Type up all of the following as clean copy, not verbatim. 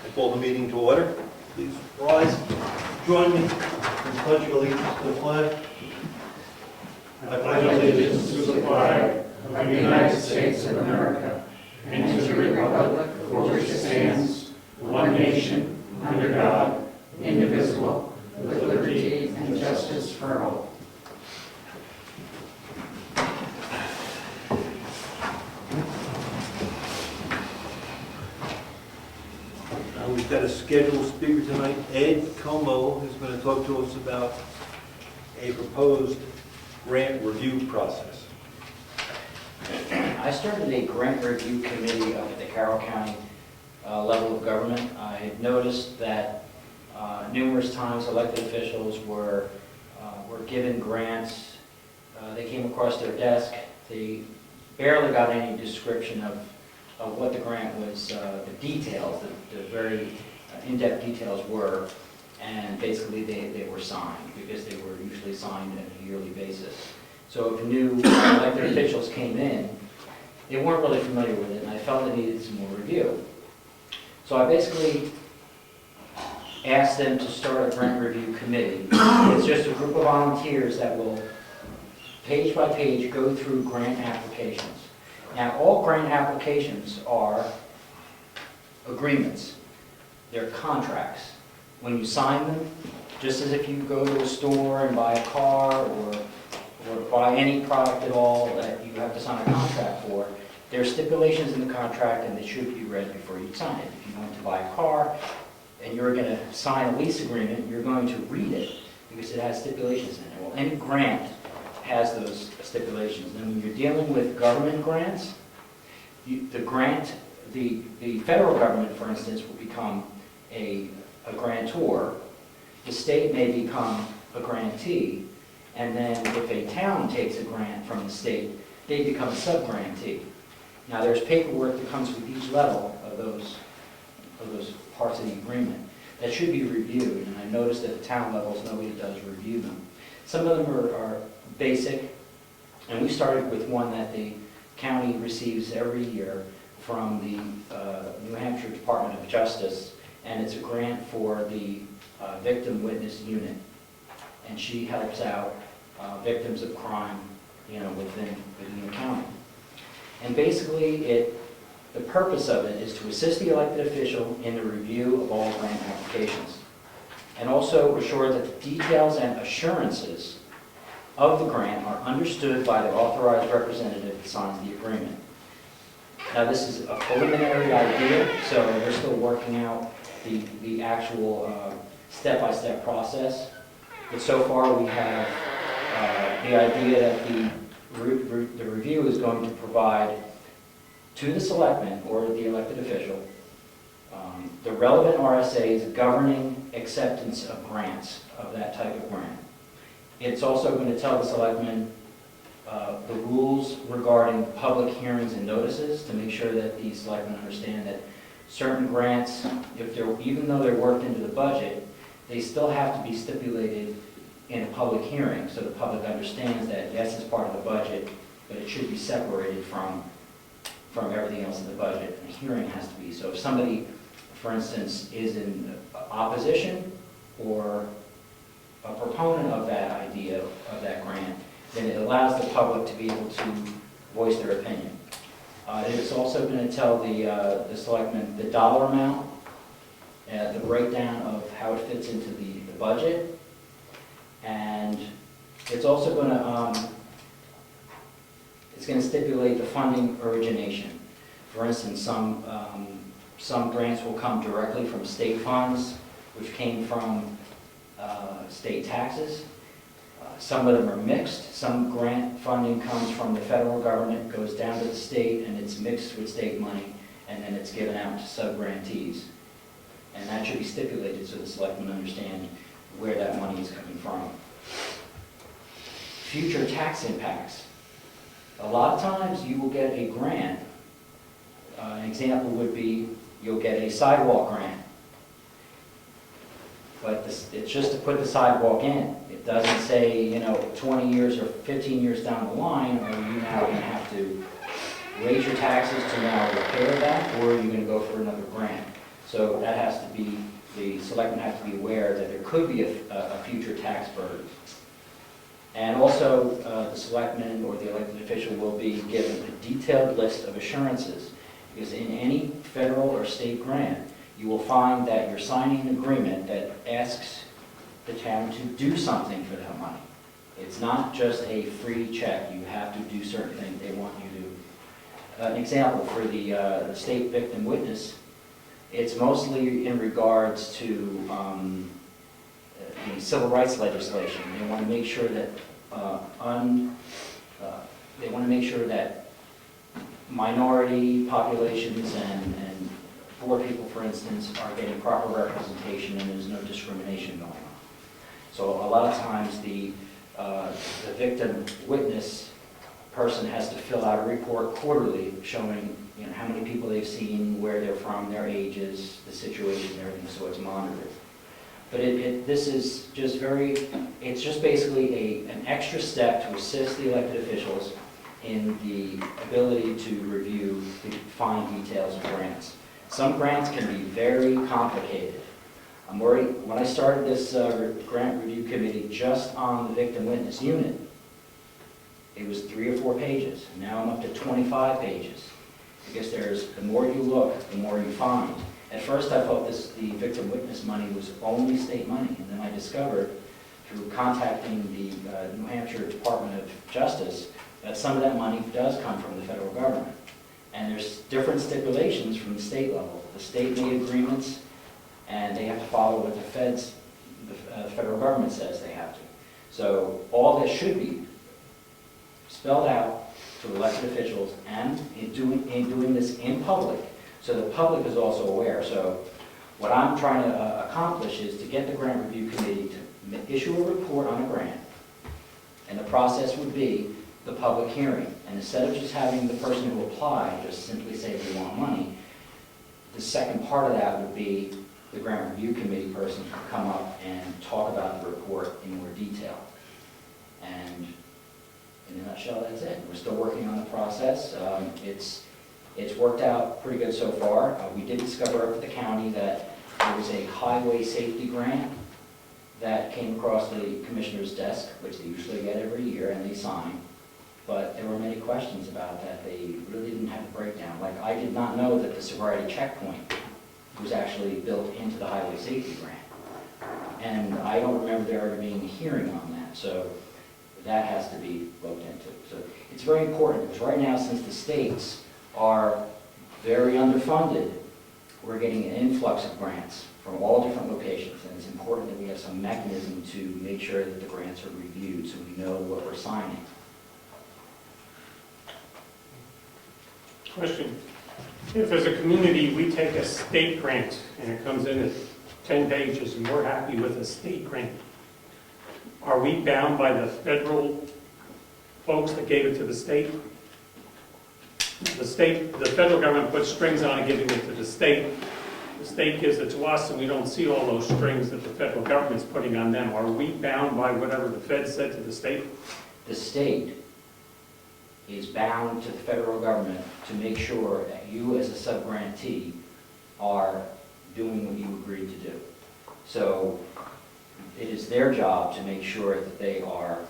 I call the meeting to order. Please rise. Join me in pledging allegiance to the flag. I pledge allegiance to the flag of the United States of America and to the republic for which it stands, one nation, under God, indivisible, with liberty and justice for all. We've got a scheduled speaker tonight, Ed Comeau, who's going to talk to us about a proposed grant review process. I started a grant review committee up at the Carroll County level of government. I had noticed that numerous times elected officials were given grants. They came across their desk. They barely got any description of what the grant was, the details, the very in-depth details were, and basically they were signed because they were usually signed on a yearly basis. So if new elected officials came in, they weren't really familiar with it, and I felt it needed some more review. So I basically asked them to start a grant review committee. It's just a group of volunteers that will, page by page, go through grant applications. Now, all grant applications are agreements. They're contracts. When you sign them, just as if you go to a store and buy a car or buy any product at all that you have to sign a contract for, there are stipulations in the contract and they should be read before you sign it. If you want to buy a car and you're going to sign a lease agreement, you're going to read it because it has stipulations in it. Well, any grant has those stipulations. And when you're dealing with government grants, the federal government, for instance, will become a grantor. The state may become a grantee. And then if a town takes a grant from the state, they become a sub-grantee. Now there's paperwork that comes with each level of those parts of the agreement that should be reviewed. And I noticed at the town levels, nobody does review them. Some of them are basic, and we started with one that the county receives every year from the New Hampshire Department of Justice, and it's a grant for the Victim Witness Unit, and she helps out victims of crime, within the county. And basically, the purpose of it is to assist the elected official in the review of all grant applications, and also assure that the details and assurances of the grant are understood by the authorized representative that signs the agreement. Now this is a preliminary idea, so we're still working out the actual step-by-step process. But so far we have the idea that the review is going to provide to the selectmen or the elected official the relevant RSAs governing acceptance of grants, of that type of grant. It's also going to tell the selectmen the rules regarding public hearings and notices to make sure that the selectmen understand that certain grants, even though they're worked into the budget, they still have to be stipulated in a public hearing so the public understands that yes, it's part of the budget, but it should be separated from everything else in the budget. And a hearing has to be. So if somebody, for instance, is in opposition or a proponent of that idea, of that grant, then it allows the public to be able to voice their opinion. It's also going to tell the selectmen the dollar amount, the breakdown of how it fits into the budget, and it's also going to stipulate the funding origination. For instance, some grants will come directly from state funds, which came from state taxes. Some of them are mixed. Some grant funding comes from the federal government, goes down to the state, and it's mixed with state money, and then it's given out to sub-grantees. And that should be stipulated so the selectmen understand where that money is coming from. Future tax impacts. A lot of times you will get a grant. An example would be you'll get a sidewalk grant. But it's just to put the sidewalk in. It doesn't say, 20 years or 15 years down the line, are you now going to have to raise your taxes to now repair that, or are you going to go for another grant? So that has to be, the selectmen have to be aware that there could be a future tax burden. And also, the selectman or the elected official will be given a detailed list of assurances, because in any federal or state grant, you will find that you're signing an agreement that asks the town to do something for that money. It's not just a free check. You have to do certain things they want you to do. An example for the state victim witness, it's mostly in regards to the civil rights legislation. They want to make sure that minority populations and poor people, for instance, are getting proper representation and there's no discrimination going on. So a lot of times the victim witness person has to fill out a report quarterly showing, you know, how many people they've seen, where they're from, their ages, the situation, everything, so it's monitored. But this is just it's just basically an extra step to assist the elected officials in the ability to review the fine details of grants. Some grants can be very complicated. I'm worried, when I started this grant review committee just on the victim witness unit, it was 3 or 4 pages. Now I'm up to 25 pages. Because the more you look, the more you find. At first I thought the victim witness money was only state money, and then I discovered through contacting the New Hampshire Department of Justice that some of that money does come from the federal government. And there's different stipulations from the state level. The state made agreements, and they have to follow what the federal government says they have to. So all this should be spelled out to elected officials, and in doing this in public, so the public is also aware. So what I'm trying to accomplish is to get the grant review committee to issue a report on a grant, and the process would be the public hearing. And instead of just having the person who applied just simply say they want money, the second part of that would be the grant review committee person could come up and talk about the report in more detail. And in a nutshell, that's it. We're still working on the process. It's worked out pretty good so far. We did discover up at the county that there was a highway safety grant that came across the commissioner's desk, which they usually get every year, and they sign. But there were many questions about that. They really didn't have a breakdown. Like, I did not know that the sobriety checkpoint was actually built into the highway safety grant. And I don't remember there ever being a hearing on that. So that has to be looked into. So it's very important, because right now, since the states are very underfunded, we're getting an influx of grants from all different locations, and it's important that we have some mechanism to make sure that the grants are reviewed so we know what we're signing. Question. If as a community we take a state grant and it comes in at 10 pages and we're happy with a state grant, are we bound by the federal folks that gave it to the state? The federal government puts strings on it, giving it to the state. The state gives it to us, and we don't see all those strings that the federal government's putting on them. Are we bound by whatever the Fed said to the state? The state is bound to the federal government to make sure that you as a sub-grantee are doing what you agreed to do. So it is their job to make sure that they are,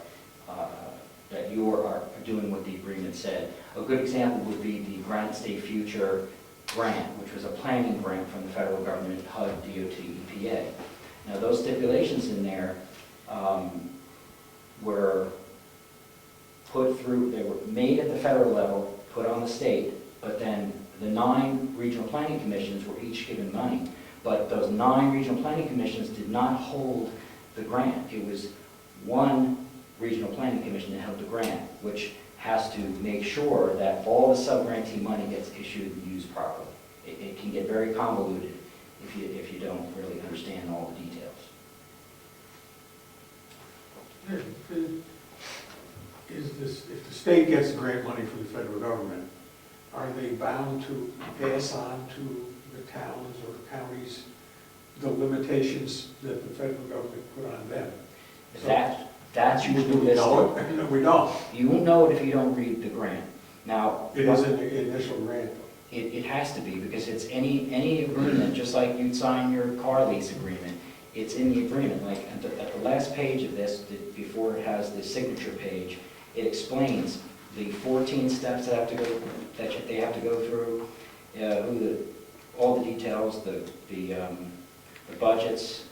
that you are doing what the agreement said. A good example would be the Granite State Future grant, which was a planning grant from the federal government, HUD, DOT, EPA. Now those stipulations in there were put through, they were made at the federal level, put on the state, but then the 9 regional planning commissions were each given money. But those 9 regional planning commissions did not hold the grant. It was one regional planning commission that held the grant, which has to make sure that all the sub-grantee money gets issued and used properly. It can get very convoluted if you don't really understand all the details. If the state gets the grant money from the federal government, are they bound to pass on to the towns or counties the limitations that the federal government put on them? That's usually We listed. know it? We don't. You won't know it if you don't read the grant. Now, It is in the initial grant. It has to be, because it's any agreement, just like you'd sign your car lease agreement, it's in the agreement. Like at the last page of this, before it has the signature page, it explains the 14 steps that they have to go through, all the details, the budgets,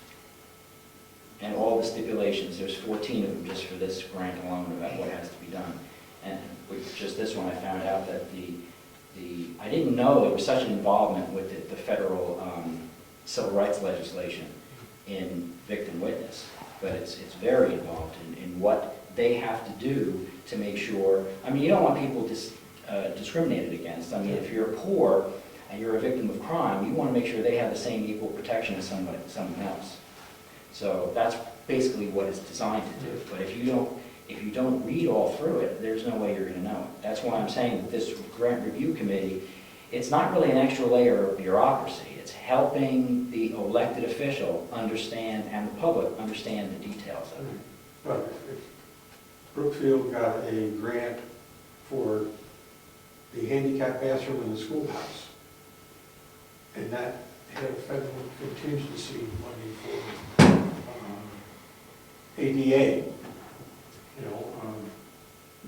and all the stipulations. There's 14 of them just for this grant alone about what has to be done. And with just this one, I found out that I didn't know there was such an involvement with the federal civil rights legislation in victim witness, but it's very involved in what they have to do to make sure. I mean, you don't want people discriminated against. I mean, if you're poor and you're a victim of crime, you want to make sure they have the same equal protection as someone else. So that's basically what it's designed to do. But if you don't read all through it, there's no way you're going to know it. That's why I'm saying that this grant review committee, it's not really an extra layer of bureaucracy. It's helping the elected official understand, and the public understand the details of it. But if Brookfield got a grant for the handicap bathroom in the schoolhouse, and that had a federal contingency money for ADA,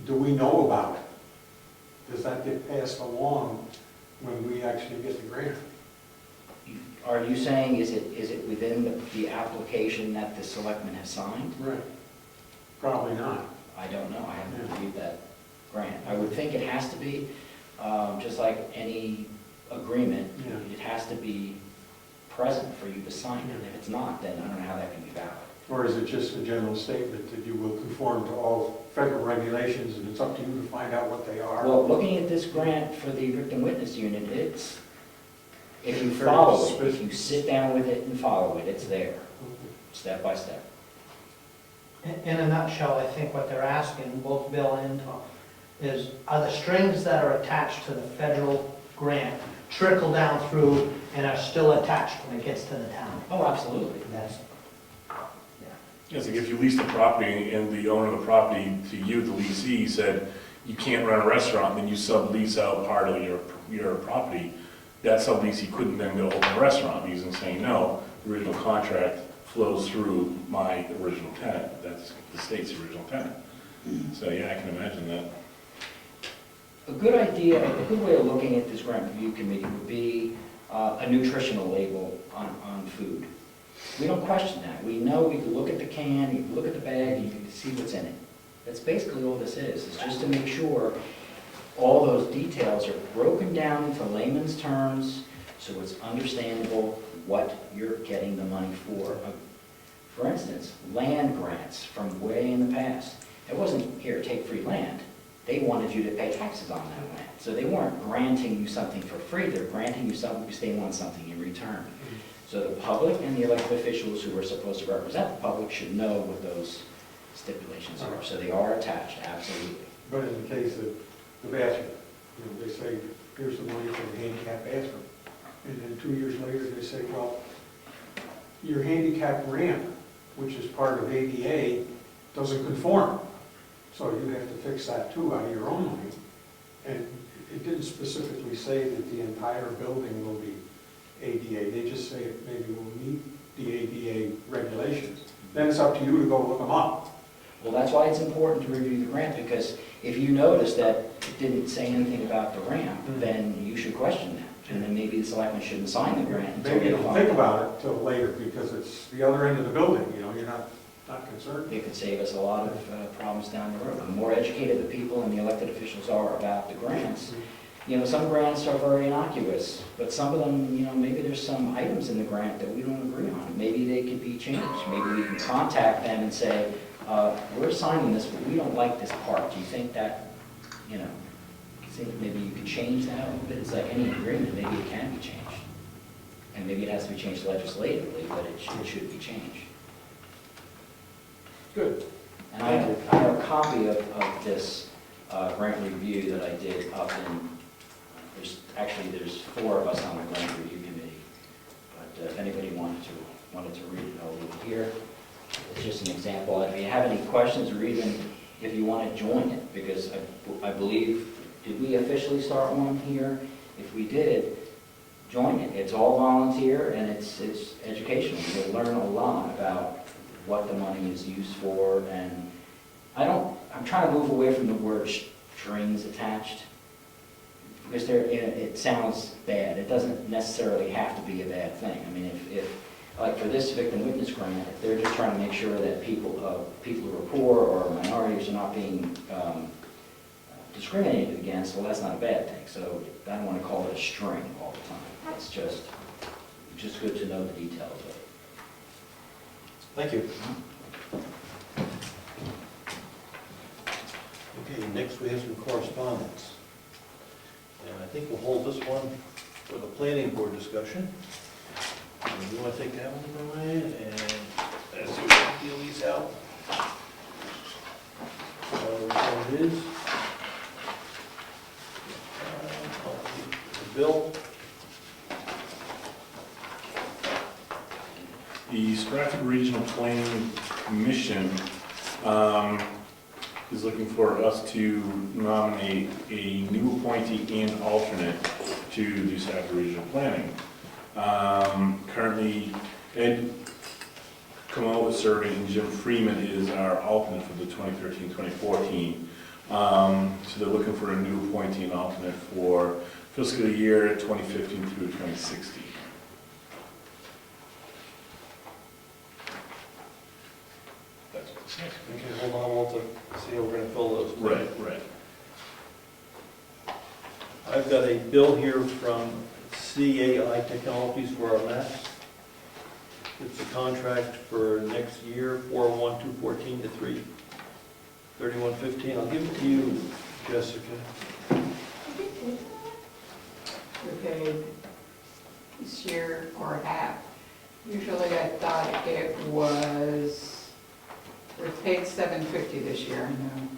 do we know about it? Does that get passed along when we actually get the grant? Are you saying, is it within the application that the selectmen have signed? Right. Probably not. I don't know, I haven't reviewed that grant. I would think it has to be, just like any agreement, it has to be present for you to sign it. If it's not, then I don't know how that can be valid. Or is it just a general statement that you will conform to all federal regulations and it's up to you to find out what they are? Well, looking at this grant for the victim witness unit, if you follow it, if you sit down with it and follow it, it's there, step by step. In a nutshell, I think what they're asking, both Bill and Tom, is are the strings that are attached to the federal grant trickle down through and are still attached when it gets to the town? Oh, absolutely. That's, It's like if you lease the property and the owner of the property to you, the leasee, said you can't run a restaurant, then you sublease out part of your property, that subleasee couldn't then go open a restaurant because he's saying, no, the original contract flows through my original tenant. That's the state's original tenant. So yeah, I can imagine that. A good idea, a good way of looking at this grant review committee would be a nutritional label on food. We don't question that. We know we can look at the can, you can look at the bag, and you can see what's in it. That's basically all this is. It's just to make sure all those details are broken down into layman's terms so it's understandable what you're getting the money for. For instance, land grants from way in the past. It wasn't, here, take free land. They wanted you to pay taxes on that land. So they weren't granting you something for free. They're granting you something because they want something in return. So the public and the elected officials who are supposed to represent the public should know what those stipulations are. So they are attached, absolutely. But in the case of the bathroom, they say, here's the money for the handicap bathroom. And then 2 years later, they say, well, your handicap ramp, which is part of ADA, doesn't conform. So you have to fix that too out of your own money. And it didn't specifically say that the entire building will be ADA. They just say it maybe will meet the ADA regulations. Then it's up to you to go look them up. Well, that's why it's important to review the grant, because if you notice that it didn't say anything about the ramp, then you should question that. And then maybe the selectmen shouldn't sign the grant until Maybe they don't find think out. about it till later because it's the other end of the building, you're not concerned. It could save us a lot of problems down the road. The more educated the people and the elected officials are about the grants, some grants are very innocuous, but some of them, maybe there's some items in the grant that we don't agree on. Maybe they could be changed. Maybe we can contact them and say, we're signing this, but we don't like this part. Do you think that, maybe you could change that a little bit? It's like any agreement, maybe it can be changed. And maybe it has to be changed legislatively, but it should be changed. Good. And I have a copy of this grant review that I did up in, there's 4 of us on the grant review committee. But if anybody wanted to read it, I'll leave it here. It's just an example. If you have any questions or even if you want to join it, because I believe, did we officially start one here if we did, join it. It's all volunteer and it's educational. You'll learn a lot about what the money is used for, and I'm trying to move away from the word strings attached, because it sounds bad. It doesn't necessarily have to be a bad thing. I mean, if like for this victim witness grant, if they're just trying to make sure that people who are poor or minorities are not being discriminated against, well, that's not a bad thing. So I don't want to call it a string all the time. It's just good to know the details of it. Thank you. Okay, next we have some correspondence. And I think we'll hold this one for the planning board discussion. And you want to take that one, Brian? And let's see if we deal these out. There it is. The bill. The Stratford Regional Planning Commission is looking for us to nominate a new appointee and alternate to the Stratford Regional Planning. Currently, Ed Comeau is serving and Jim Freeman is our alternate for the 2013-2014. So they're looking for a new appointee and alternate for fiscal year 2015 through 2016. That's what it says. Okay, hold on, we'll have to see how we're going to fill those. Right. I've got a bill here from CAI Technologies for our maps. It's a contract for next year, 4/1/2/14 to 3/31/15. I'll give it to you, Jessica. We paid this year or half. Usually I thought it was, we paid $750 this year, I know.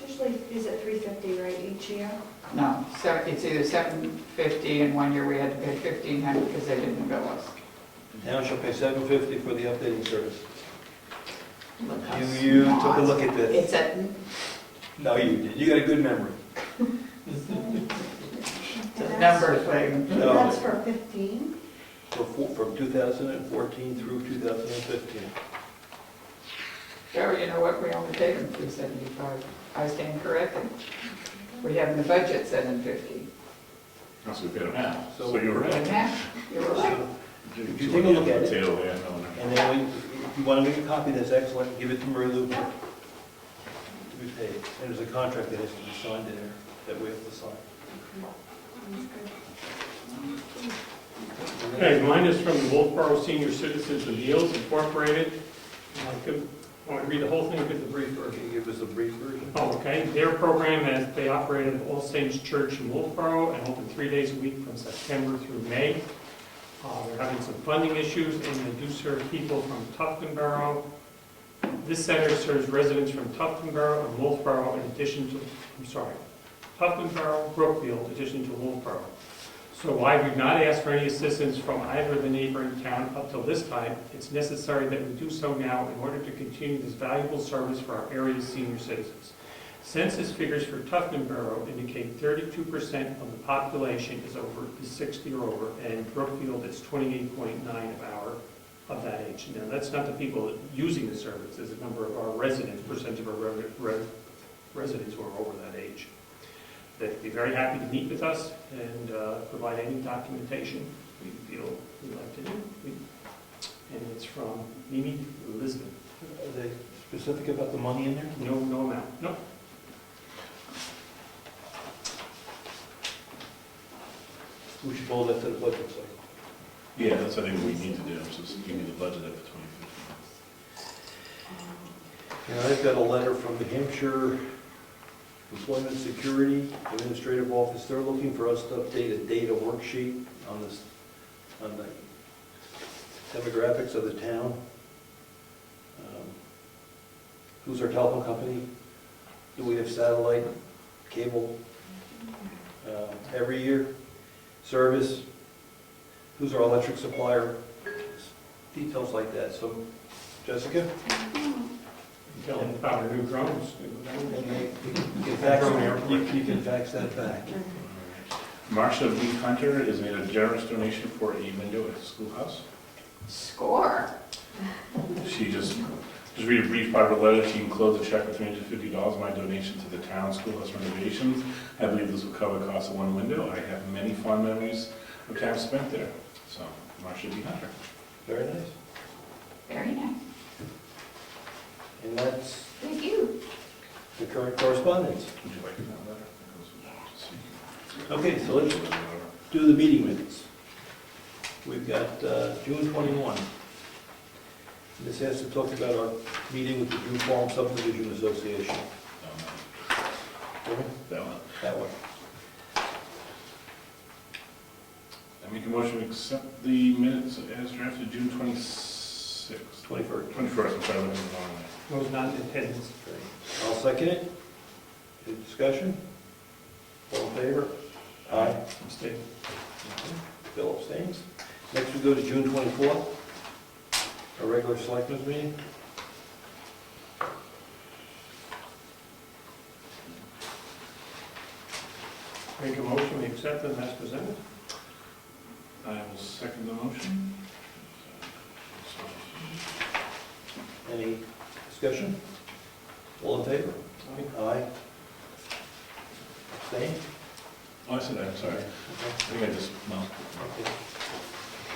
Usually, is it $350 right each year? No, it's either $750 and one year we had to pay $1,500 because they didn't bill us. The town shall pay $750 for the updating service. Look how You took a small. look at this. It's at, No, you did. You got a good memory. the number thing. No. That's for 15? From 2014 through 2015. Joe, you know what, we only paid them $375. I stand corrected. We have in the budget $750. So we paid them half. So- So you're And right. that, you were right. If you take a look at it, Potato there, no, no. and then if you want to make a copy, that's excellent, give it to Mary Lou to be paid. And there's a contract that has to be signed in there that we have to sign. Okay, mine is from the Wolfboro Senior Citizens of Yields Incorporated. I want to read the whole thing or give the brief version? Can you give us a brief version? Oh, okay. Their program, as they operate at All Saints Church in Wolfboro and open 3 days a week from September through May. They're having some funding issues, and they do serve people from Tuftonboro. This center serves residents from Tuftonboro and Wolfboro in addition to, Tuftonboro, Brookfield, in addition to Wolfboro. So while we've not asked for any assistance from either of the neighboring towns up till this time, it's necessary that we do so now in order to continue this valuable service for our area's senior citizens. Census figures for Tuftonboro indicate 32% of the population is 60 or over, and Brookfield is 28.9 of that age. Now, that's not the people using the service, it's the number of our residents, percent of our residents who are over that age. They'd be very happy to meet with us and provide any documentation we feel we'd like to do. And it's from Mimi Lisbon. Are they specific about the money in there? No amount, no. We should hold that to the budget cycle. Yeah, that's what I think we need to do, just give me the budget up for 2015. And I've got a letter from the Hampshire Employment Security Administrative Office. They're looking for us to update a data worksheet on this, on the demographics of the town. Who's our telephone company? Do we have satellite, cable, every year? Service? Who's our electric supplier? Details like that. So, Jessica? tell them about our new drones. You can fax that back. Marcia B. Hunter has made a generous donation for a window at the schoolhouse. Score. She just read a brief part of her letter. She enclosed a check for $350, my donation to the town schoolhouse renovations. I believe this will cover the cost of one window. I have many fond memories of time spent there. So, Marcia B. Hunter. Very nice. Very nice. And that's Thank you. the current correspondence. Would you like that letter? Okay, so let's do the meeting minutes. We've got June 21. This has to talk about our meeting with the Drew Farm Subdivision Association. That one. That one. I make a motion to accept the minutes as drafted June 26th. 21st. 21st, I'm sorry, I went wrong there. Those not in attendance. I'll second it. Any discussion? All in favor? Aye. Abstain. Bill abstains. Next we go to June 24th, our regular selectmen's meeting. Make a motion, we accept them as presented. I will second the motion. Any discussion? All in favor? Aye. Abstain? Oh, I said that, I'm sorry. I Okay. think I just, no. Okay.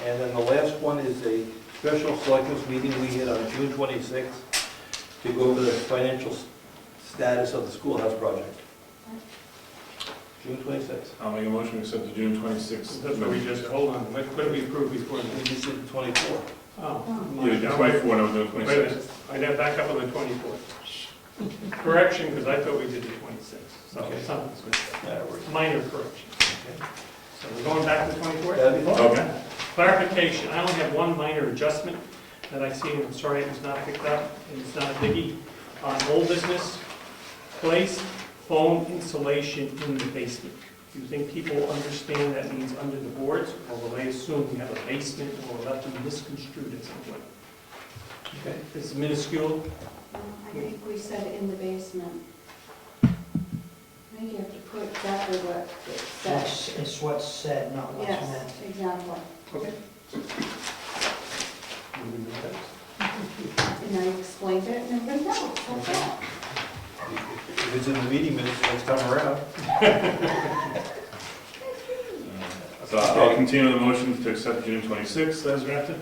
And then the last one is a special selectmen's meeting we had on June 26th to go over the financial status of the schoolhouse project. June 26th. I'll make a motion to accept the June 26th. That's what we just, hold on, what did we approve before? We just did the 24th. Oh. Yeah, the 24, no, the Wait a 26th. minute, I got back up on the 24th. Correction, because I thought we did the 26th, so Okay. something's missed. That works. Minor correction. Okay. So we're going back to the 24th? That'd be fine. Okay. Clarification, I only have one minor adjustment that I see, and I'm sorry it was not picked up, and it's not a biggie. On old business, place phone installation in the basement. Do you think people understand that means under the boards, or will they assume we have a basement, or will that be misconstrued at some point? Okay. It's minuscule. I think we said in the basement. I think you have to put exactly what it says. It's what's said, not what's meant. Yes, exactly. Okay. And I explained it and everybody knows, that's all. If it's in the meeting minutes next time around. So I'll continue the motion to accept June 26th as drafted.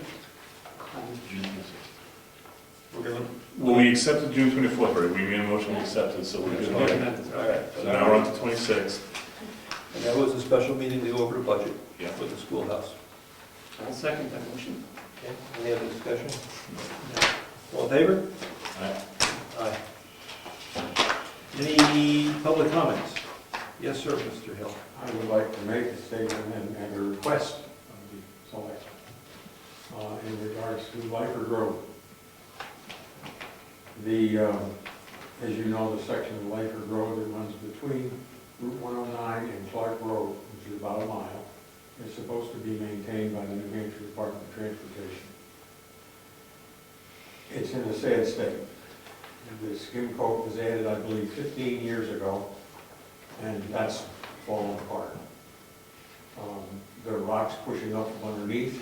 June 26th. We're gonna. Well, we accepted June 24th, right? We made a motion to accept it, so we're good. All So right. now we're on to 26th. And that was a special meeting to go over the budget Yeah. for the schoolhouse. I'll second that motion. Okay, any other discussion? All in favor? Aye. Aye. Any public comments? Yes, sir, Mr. Hill. I would like to make a statement and a request of the select in regards to Lyford Road. As you know, the section of Lyford Road that runs between Route 109 and Clark Road, which is about a mile, is supposed to be maintained by the New Hampshire Department of Transportation. It's in a sad state. The skim coat was added, I believe, 15 years ago, and that's fallen apart. There are rocks pushing up from underneath.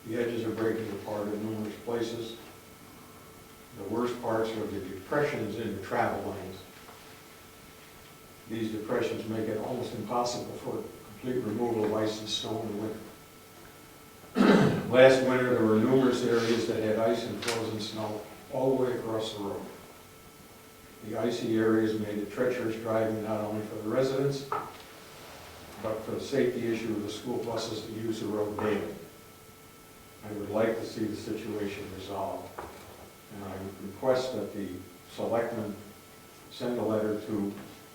The edges are breaking apart in numerous places. The worst parts are the depressions in the travel lanes. These depressions make it almost impossible for complete removal of ice and snow in the winter. Last winter, there were numerous areas that had ice and frozen snow all the way across the road. The icy areas made it treacherous driving not only for the residents, but for the safety issue of the school buses that use the road daily. I would like to see the situation resolved. And I would request that the selectmen send a letter to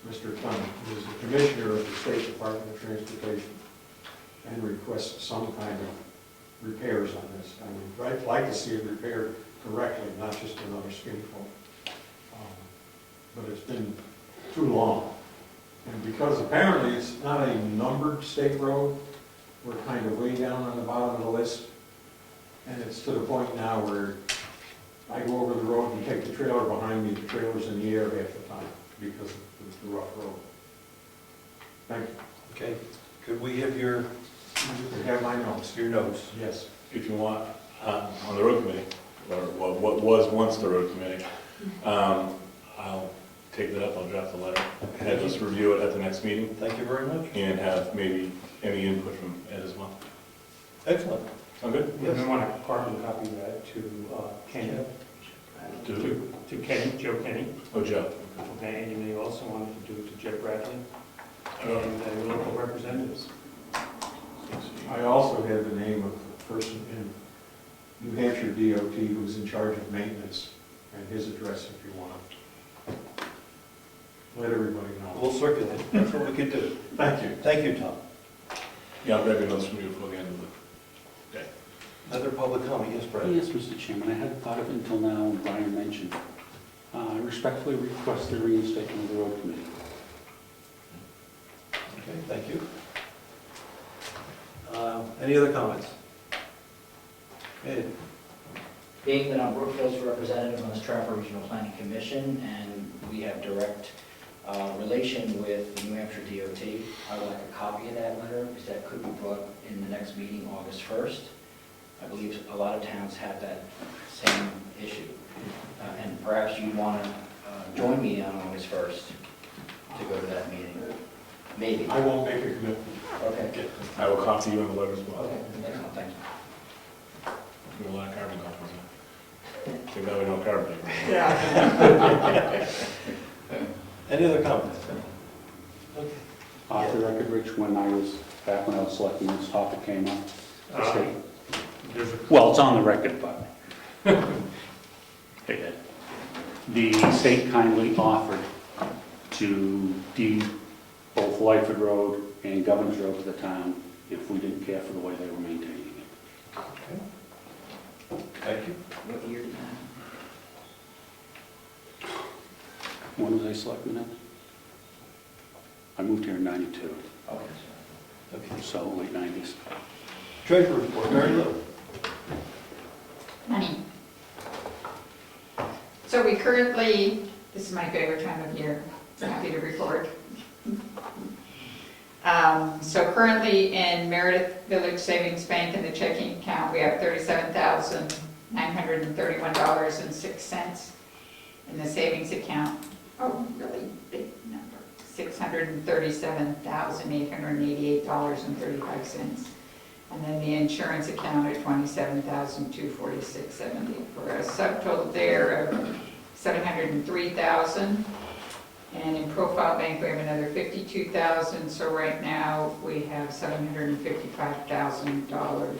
Mr. Clement, who is the commissioner of the State Department of Transportation, and request some kind of repairs on this. I would like to see it repaired correctly, not just another skin coat. But it's been too long. And because apparently it's not a numbered state road, we're kind of way down on the bottom of the list. And it's to the point now where I go over the road and take the trailer behind me, the trailer's in the air half the time because of the rough road. Thank you. Okay, could we have your You have my notes. notes? Yes. If you want, on the road committee, or what was once the road committee, I'll take that up, I'll draft a letter, have us review it at the next meeting, Thank you very much. and have maybe any input from Ed as well. Excellent. Sound good? We want to carbon copy that to Kenny, to Kenny, Joe Kenny. Oh, Joe. Okay, and you may also want to do it to Jeff Bradley Oh. and local representatives. I also have the name of the person in New Hampshire DOT who's in charge of maintenance and his address if you want to let everybody know. We'll circulate. That's what we could do. Thank you. Thank you, Tom. Yeah, I'll grab your notes from you before the end of the day. Other public comment? Yes, Brad? Yes, Mr. Chairman, I hadn't thought of it until now, and Brian mentioned. I respectfully request the reinstatement of the road committee. Okay, thank you. Any other comments? Ed? Being that I'm Brookfield's representative on the Stratford Regional Planning Commission, and we have direct relation with the New Hampshire DOT, I would like a copy of that letter, because that could be brought in the next meeting, August 1st. I believe a lot of towns have that same issue. And perhaps you want to join me on August 1st to go to that meeting. Maybe. I won't make a commitment. Okay. I will copy you on the letter as well. Okay, excellent, thank you. We have a lot of carbon copies. Too bad we don't carbon. Any other comments? Okay. Off the record, Rich, when I was selecting this topic came up, the state, There's a well, it's on the record, but the state kindly offered to deed both Lyford Road and Governor's Road to the town if we didn't care for the way they were maintaining it. Okay. Thank you. What year did that? When was I selecting it? I moved here in '92, Okay. Okay. so late '90s. Treasurer report, Mary Lou. Money. So we currently, this is my favorite time of year, happy to report. So currently in Meredith Village Savings Bank in the checking account, we have $37,931.06. In the savings account, oh, really big number, $637,888.35. And then the insurance account at $27,246.70 for a subtotal there of $703,000. And in Profile Bank, we have another $52,000, so right now we have $755,000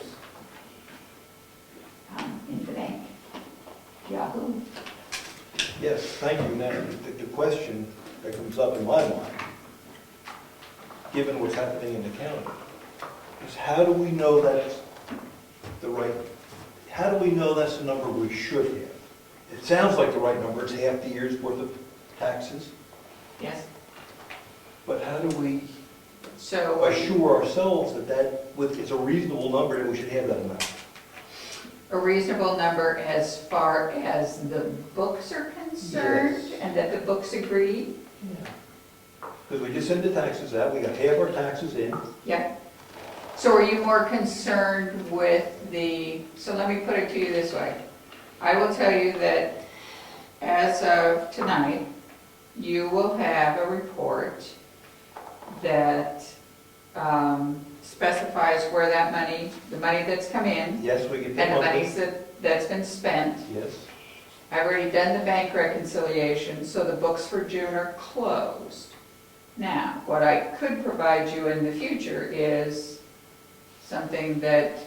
in the bank. Yahoo! Yes, thank you. Now, the question that comes up in my mind, given what's happening in the county, is how do we know that's the right, how do we know that's the number we should have? It sounds like the right number, it's half the year's worth of taxes, Yes, but how do we so assure ourselves that is a reasonable number and we should have that amount? a reasonable number as far as the books are concerned, Yes. and that the books agree? Because we just send the taxes out, we got half our taxes in. Yeah. So are you more concerned with so let me put it to you this way. I will tell you that as of tonight, you will have a report that specifies where that money, the money that's come in, Yes, we get and the the money money. that's been spent. Yes. I've already done the bank reconciliation, so the books for June are closed. Now, what I could provide you in the future is something that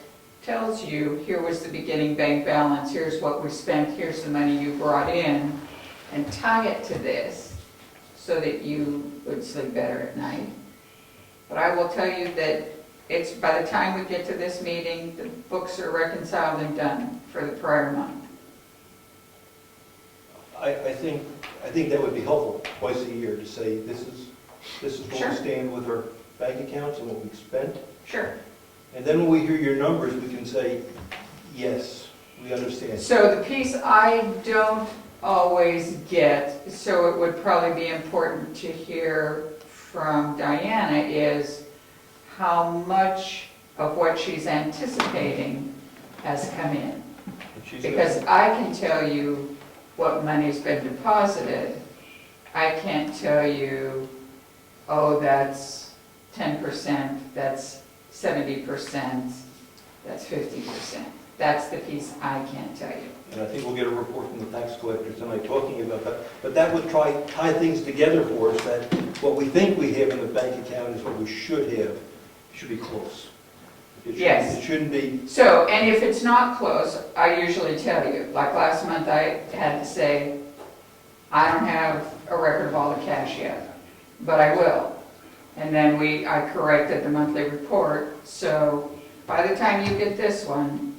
tells you, here was the beginning bank balance, here's what we spent, here's the money you brought in, and tie it to this so that you would sleep better at night. But I will tell you that it's, by the time we get to this meeting, the books are reconciled and done for the prior month. I think that would be helpful twice a year to say, this is where Sure. we stand with our bank accounts and what we've spent. Sure. And then when we hear your numbers, we can say, yes, We understand. So the piece I don't always get, so it would probably be important to hear from Diana, is how much of what she's anticipating has come in. She's got- Because I can tell you what money's been deposited. I can't tell you, oh, that's 10%, that's 70%, that's 50%. That's the piece I can't tell you. And I think we'll get a report from the tax collector tonight talking about that. But that would tie things together for us, that what we think we have in the bank account is what we should have. It should be close. Yes. It shouldn't be, So, and if it's not close, I usually tell you. Like last month, I had to say, I don't have a record of all the cash yet, but I will. And then I corrected the monthly report, so by the time you get this one,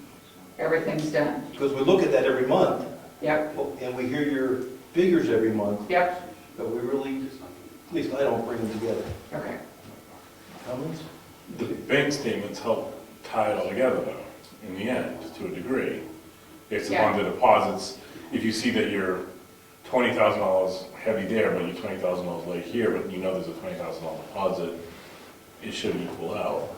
everything's done. because we look at that every month, Yep, and we hear your figures every month, yep, but we really, at least I don't bring them together. okay. Comments? The bank statements help tie it all together though, in the end, to a degree. Based upon the deposits, if you see that you're $20,000 heavy there, but you're $20,000 late here, but you know there's a $20,000 deposit, it should equal out.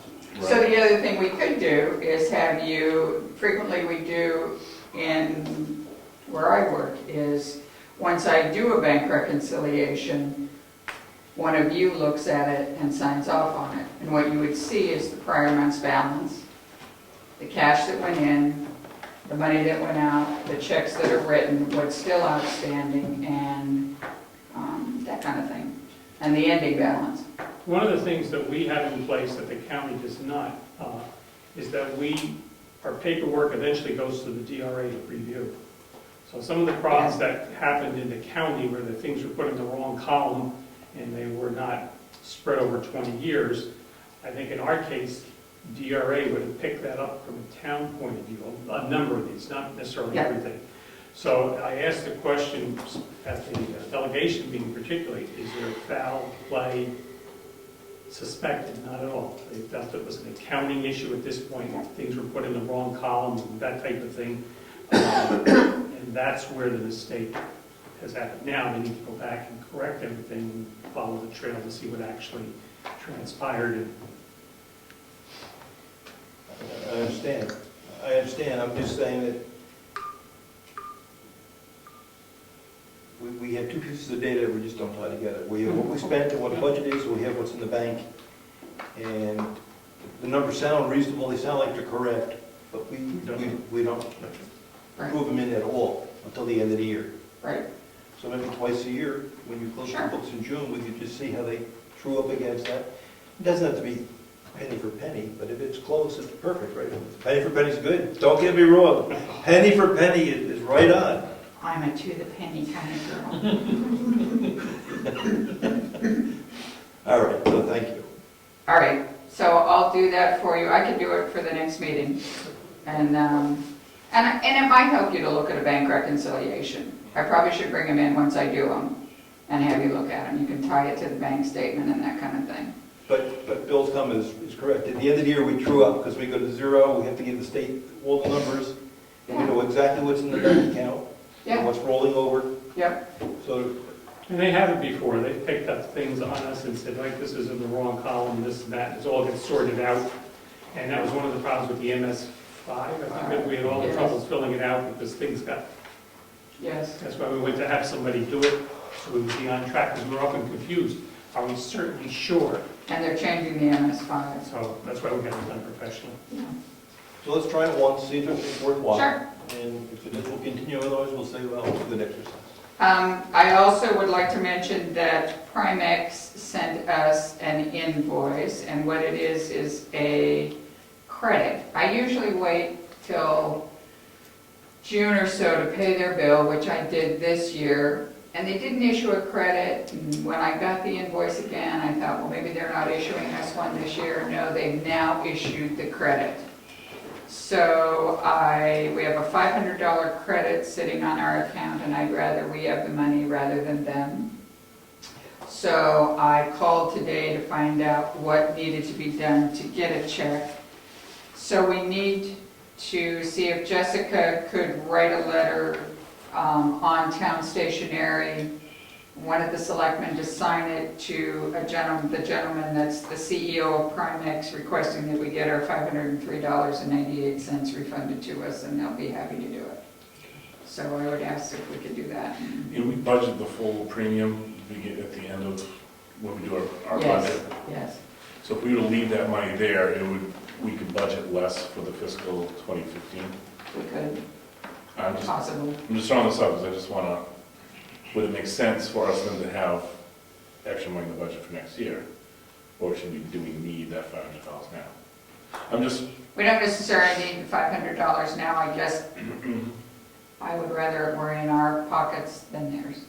So the other thing we could do is have you, frequently we do in where I work, is once I do a bank reconciliation, one of you looks at it and signs off on it. And what you would see is the prior month's balance, the cash that went in, the money that went out, the checks that are written, what's still outstanding, and that kind of thing, and the ending balance. One of the things that we have in place that the county does not, is that our paperwork eventually goes to the DRA to review. So some of the problems that happened in the county where the things were put in the wrong column and they were not spread over 20 years, I think in our case, DRA would have picked that up from a town point of view, a number of these, not necessarily Yeah. everything. So I asked the question at the delegation meeting particularly, is there foul play suspected? Not at all. They felt it was an accounting issue at this point. Things were put in the wrong column, that type of thing. And that's where the mistake has happened. Now they need to go back and correct everything and follow the trail to see what actually transpired. And I understand. I'm just saying that we have two pieces of data that we just don't tie together. We have what we spent and what the budget is, and we have what's in the bank. And the numbers sound reasonable, they sound like they're correct, but we don't prove them in at all until the end of the year. Right. So maybe twice a year, when you close your books in June, we could just see how they true up against that. It doesn't have to be penny for penny, but if it's close, it's perfect, right? Penny for penny's good. Don't get me wrong. Penny for penny is right on. I'm a to the penny kind of girl. All right, so thank you. All right, so I'll do that for you. I can do it for the next meeting. And it might help you to look at a bank reconciliation. I probably should bring them in once I do them and have you look at them. You can tie it to the bank statement and that kind of thing. But Bill's comment is correct. At the end of the year, we true up because we go to zero. We have to give the state all the numbers. And we know exactly what's in the bank account and Yeah, what's rolling over. yep, So And they have it before. They picked up things on us and said, like, this is in the wrong column, this and that. It all gets sorted out. And that was one of the problems with the MS5. I think that we had all the troubles filling it out because things got, yes. that's why we went to have somebody do it, so we would be on track, because we were often confused. Are we certainly sure? And they're changing the MS5. So that's why we got it done professionally. So let's try it once, see if it's worthwhile. Sure. And if it is, we'll continue, otherwise we'll say, well, it's a good exercise. I also would like to mention that Primex sent us an invoice, and what it is a credit. I usually wait till June or so to pay their bill, which I did this year, and they didn't issue a credit. And when I got the invoice again, I thought, well, maybe they're not issuing us one this year. No, they've now issued the credit. So we have a $500 credit sitting on our account, and I'd rather we have the money rather than them. So I called today to find out what needed to be done to get a check. So we need to see if Jessica could write a letter on town stationery, wanted the selectmen to sign it to the gentleman that's the CEO of Primex, requesting that we get our $503.98 refunded to us, and they'll be happy to do it. So I would ask if we could do that. And we budget the full premium at the end of, when we do our Yes, budget. yes. So if we were to leave that money there, we could budget less for the fiscal 2015. We could, I'm just throwing this up because I just want to, would it make sense for us then to have extra money in the budget for next year? Or do we need that $500 now? we don't necessarily need the $500 now, I guess. I would rather it were in our pockets than theirs.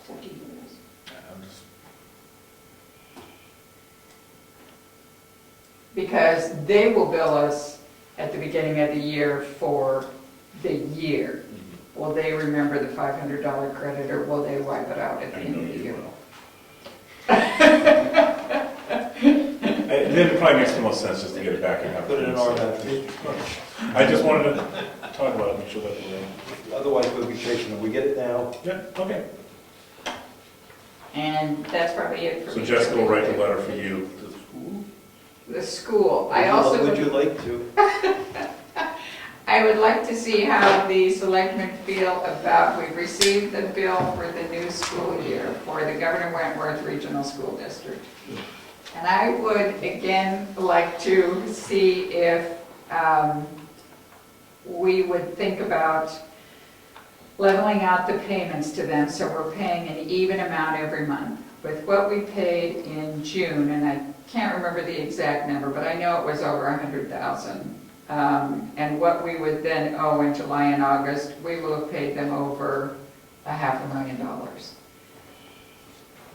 It's up to you guys. Because they will bill us at the beginning of the year for the year. Will they remember the $500 credit, or will they wipe it out at the end of the year? Then it probably makes the most sense just to get it back and have Put it in our it. hands. I just wanted to talk about it, make sure that we're... Otherwise, we'll be chasing them. We get it now. Yeah, okay. And that's probably it for me. So Jessica will write the letter for you to the school? The school. Would you like to? I would like to see how the selectmen feel about, we've received the bill for the new school year for the Governor Wentworth Regional School District. And I would, again, like to see if we would think about leveling out the payments to them, so we're paying an even amount every month. With what we paid in June, and I can't remember the exact number, but I know it was over $100,000. And what we would then owe in July and August, we will have paid them over $500,000.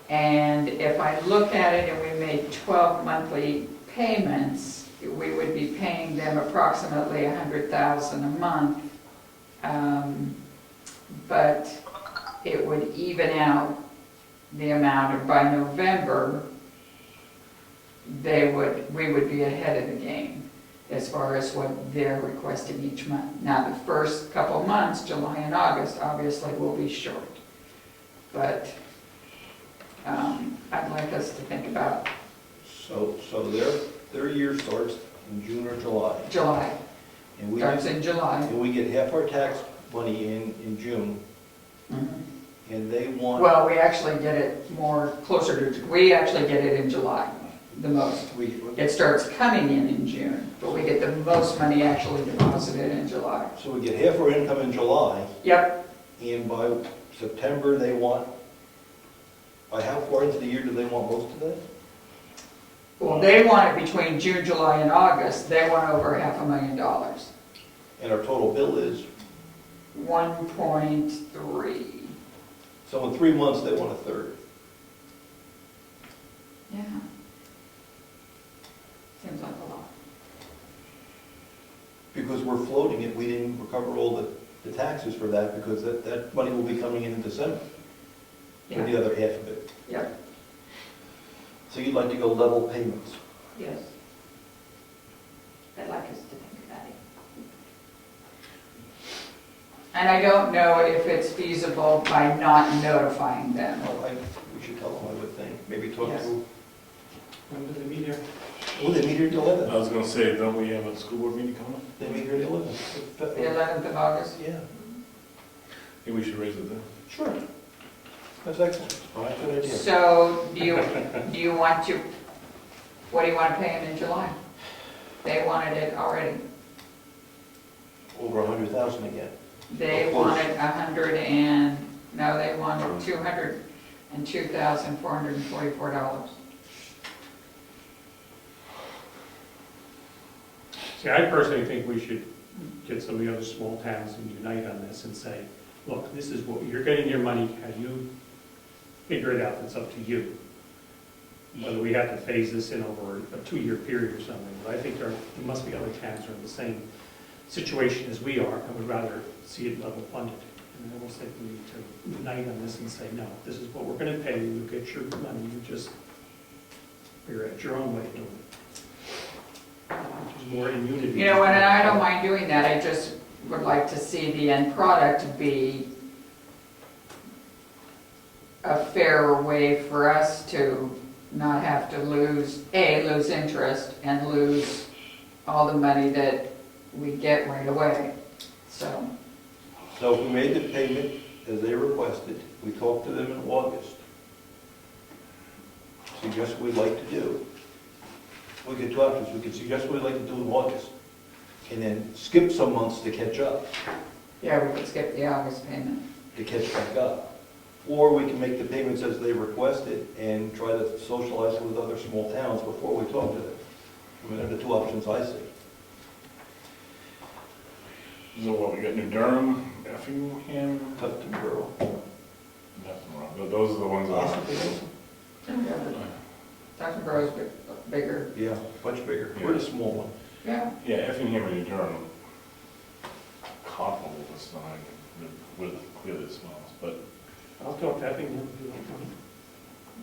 And if I look at it and we made 12 monthly payments, we would be paying them approximately $100,000 a month. But it would even out the amount, and by November, we would be ahead of the game as far as what they're requesting each month. Now, the first couple months, July and August, obviously will be short. But I'd like us to think about So their year starts in June or July. July. And we Starts in July. And we get half our tax money in June, and they want. Well, we actually get it we actually get it in July, the most. It starts coming in June, but we get the most money actually deposited in July. So we get half our income in July, Yep, and by September, they want, by how far into the year do they want most of that? well, they want it between June, July, and August, they want over $500,000. And our total bill is, 1.3. so in 3 months, they want a third. Yeah. Seems like a lot. Because we're floating it, we didn't recover all the taxes for that, because that money will be coming in December, for Yeah. the other half of it. Yep, So you'd like to go level payments? yes. I'd like us to think about it. And I don't know if it's feasible by not notifying them. Oh, we should tell them, I would think, maybe talk Yes. to, When do they meet here? oh, they meet here at 11. I was going to say, don't we have a school board meeting coming up? They meet here at 11. The 11th of August? Yeah, Maybe we should raise it then. sure. That's excellent. All right, good idea. So, do you want to, what do you want to pay them in July? They wanted it already. Over 100,000 again. They Of course. wanted they wanted $202,444. See, I personally think we should get some of the other small towns and unite on this and say, look, this is what, you're getting your money, how you figure it out, it's up to you. Whether we have to phase this in over a 2-year period or something, but I think there must be other towns that are in the same situation as we are, and would rather see it level funded. And I almost think we need to unite on this and say, no, this is what we're gonna pay you, you get your money, you just figure out your own way of doing it. more immunity. You know, and I don't mind doing that, I just would like to see the end product be a fairer way for us to not have to lose interest and lose all the money that we get right away, so. So if we made the payment as they requested, we talked to them in August, suggest what we'd like to do. We get two options, we could suggest what we'd like to do in August, and then skip some months to catch up, Yeah, we could skip the August payment. to catch back up. Or we can make the payments as they requested and try to socialize it with other small towns before we talk to them. I mean, they're the two options I see. So what, we got New Durham, Effingham, Tufton Borough. nothing wrong, but those are the ones that are. Yeah, but Dr. Burrow's bigger, Yeah, much bigger. We're the small one. yeah. Yeah, Effingham and New Durham, comparable to size, with clearly the smallest, but I'll talk to Effingham if you want.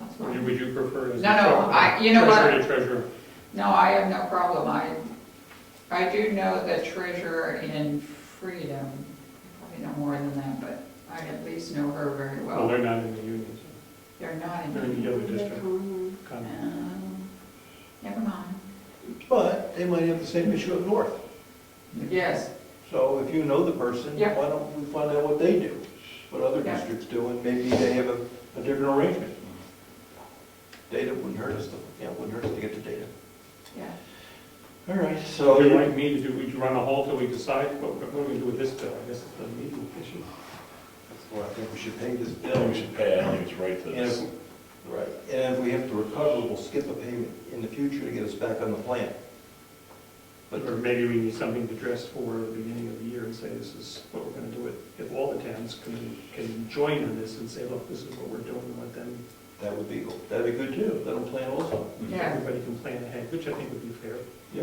That's Or fine. would you prefer as? No, you know what? Treasurer to treasurer. No, I have no problem. I do know the treasurer in Freedom, probably know more than that, but I at least know her very Well, well. they're not in the union, so They're not they're in in, the other They're district. common. Kind never mind. But they might have the same issue up north. Yes, So if you know the person, Yeah. why don't we find out what they do? What other Yeah. districts do, and maybe they have a different arrangement. Data wouldn't hurt us to get the data. yeah. All right, So so. you'd like me to do, would you run a halt till we decide what we're going to do with this bill? I guess it's the meeting issue. Well, I think we should pay this I bill. think we should pay, I don't think it's right to And this. if, right, and if we have to recover, we'll skip a payment in the future to get us back on the plan. But Or maybe we need something addressed for the beginning of the year and say, this is what we're going to do. If all the towns can join in this and say, look, this is what we're doing, let them, that'd be good too, let them plan also. Yeah. everybody can plan ahead, which I think would be fair. Yeah.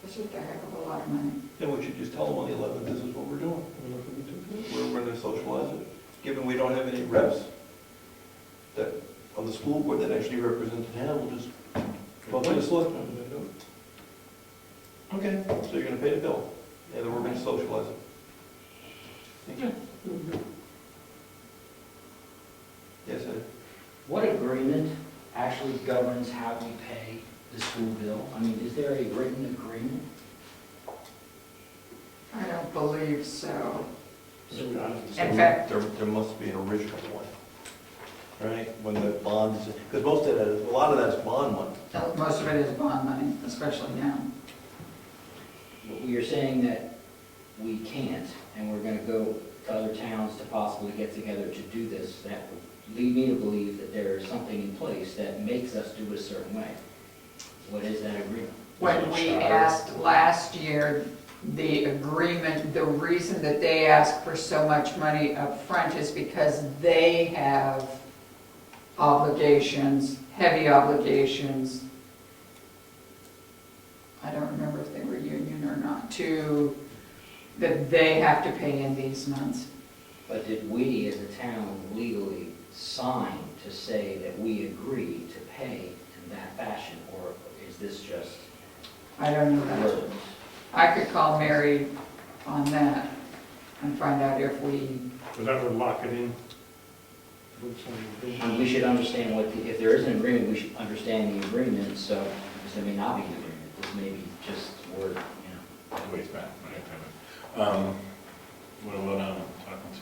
This is a heck of a lot of money. Then we should just tell them on the 11th, this is what we're doing. We're looking to do. We're going to socialize it, given we don't have any reps that, on the school board that actually represent the town, we'll just talk to the selectmen. Okay, so you're going to pay the bill, and then we're going to socialize it. Thank you. Yes, Ed? What agreement actually governs how we pay the school bill? I mean, is there a written agreement? I don't believe so. So, In fact, There must be an original one, right? When the bonds, because most of that, a lot of that's bond money. most of it is bond money, especially now. You're saying that we can't, and we're gonna go to other towns to possibly get together to do this. That would lead me to believe that there is something in place that makes us do it a certain way. What is that agreement? When we asked last year, the agreement, the reason that they ask for so much money up front is because they have obligations, heavy obligations. I don't remember if they were union or not, that they have to pay in these months. But did we, as a town, legally sign to say that we agree to pay in that fashion, or is this just I don't know that. words? I could call Mary on that and find out if we, So that would lock it in. And we should understand if there is an agreement, we should understand the agreement, so, because there may not be an agreement, this may be just word, you know. Ways back, right? What about, talking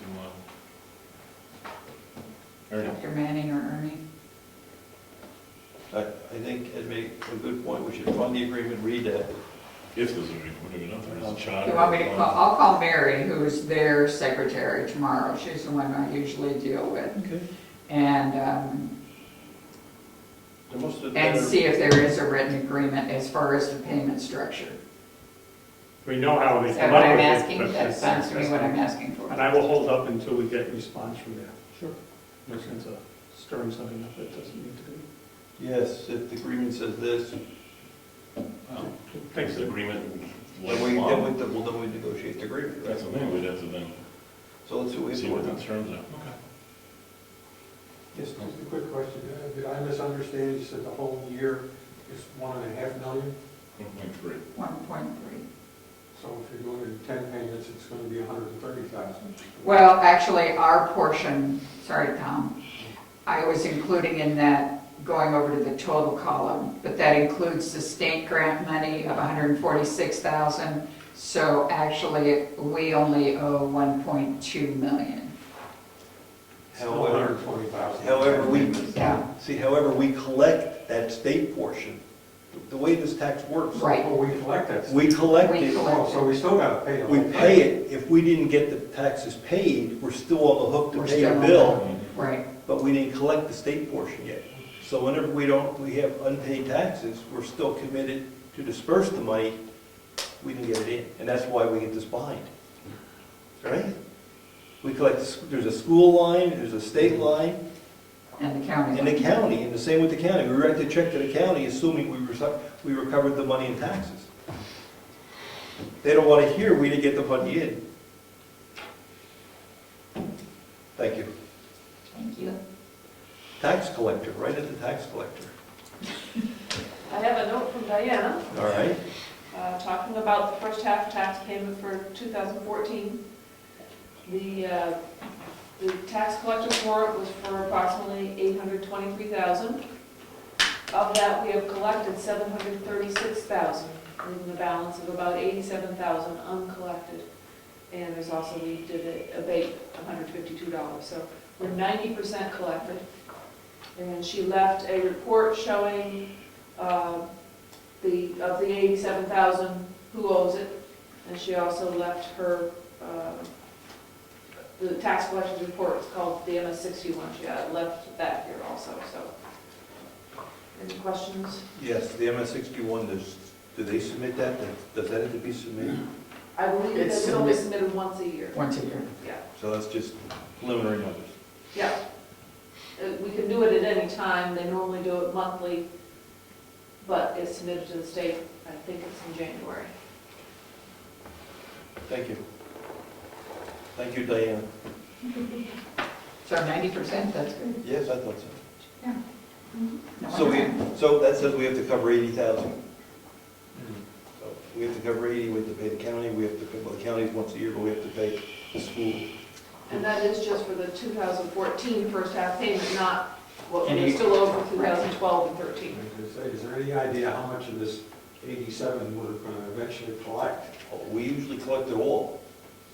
to, Ernie? Dr. Manning or Ernie. I think Ed made a good point, we should fund the agreement, read that. If there's a, what do we know, there's a Do charter. you want me to call, I'll call Mary, who's their secretary tomorrow. She's the one I usually deal with. Okay. And, There must have and been see if there is a written agreement as far as the payment structure. We know how they Is that come what up I'm with it. asking? but That sounds to me what I'm asking for. And I will hold up until we get a response from there. Sure. No sense of stirring something up that doesn't need to be. Yes, if the agreement says this, Thanks, Is the agreement then we lifelong? negotiate the agreement, right? That's the thing, we'd have to then So let's see what we see have what to the work on. terms are. Okay. Just a quick question. Did I misunderstand? You said the whole year is $1.5 million? 1.3. 1.3. So if you're doing it in 10 payments, it's going to be 130,000. Well, actually, our portion, sorry, Tom, I was including in that, going over to the total column, but that includes the state grant money of 146,000. So actually, we only owe 1.2 million. Still However, 120,000. however, we collect that state portion. The way this tax works. Right. Oh, we collect that. We collect We it, collect Oh, so we still got to pay it. we pay it. If we didn't get the taxes paid, we're still on the hook to We're pay still the on bill, Right. but we didn't collect the state portion yet. So whenever we have unpaid taxes, we're still committed to disperse the money, we can get it in. And that's why we get this bind. Right? We collect, there's a school line, there's a state line, And the county. and the county, and the same with the county. We write the check to the county assuming we recovered the money in taxes. They don't want to hear we didn't get the money in. Thank you. Thank you. Tax collector, right at the tax collector. I have a note from Diana, All right. talking about the first half tax payment for 2014. The tax collector's warrant was for approximately $823,000. Of that, we have collected $736,000, leaving a balance of about $87,000 uncollected. And there's also, we did abate $152, so we're 90% collected. And she left a report showing of the 87,000 who owes it, and she also left her the tax collector's report. It's called the MS-61. She left that here also. So, any questions? Yes, the MS-61, do they submit that? Does that have to be submitted? I believe that It's it's only submitted once a year. Once a year. Yeah, So that's just preliminary numbers. yeah. We can do it at any time. They normally do it monthly, but it's submitted to the state. I think it's in January. Thank you. Thank you, Diane. So 90%, that's good. Yes, I thought so. Yeah. No So wonder. so that says we have to cover 80,000. So we have to cover 80, we have to pay the county, we have to pay, well, the county's once a year, but we have to pay the school. And that is just for the 2014 first half payment, not what And we're you- still over 2012 and 13. Is there any idea how much of this 87 we're going to eventually collect? We usually collect it all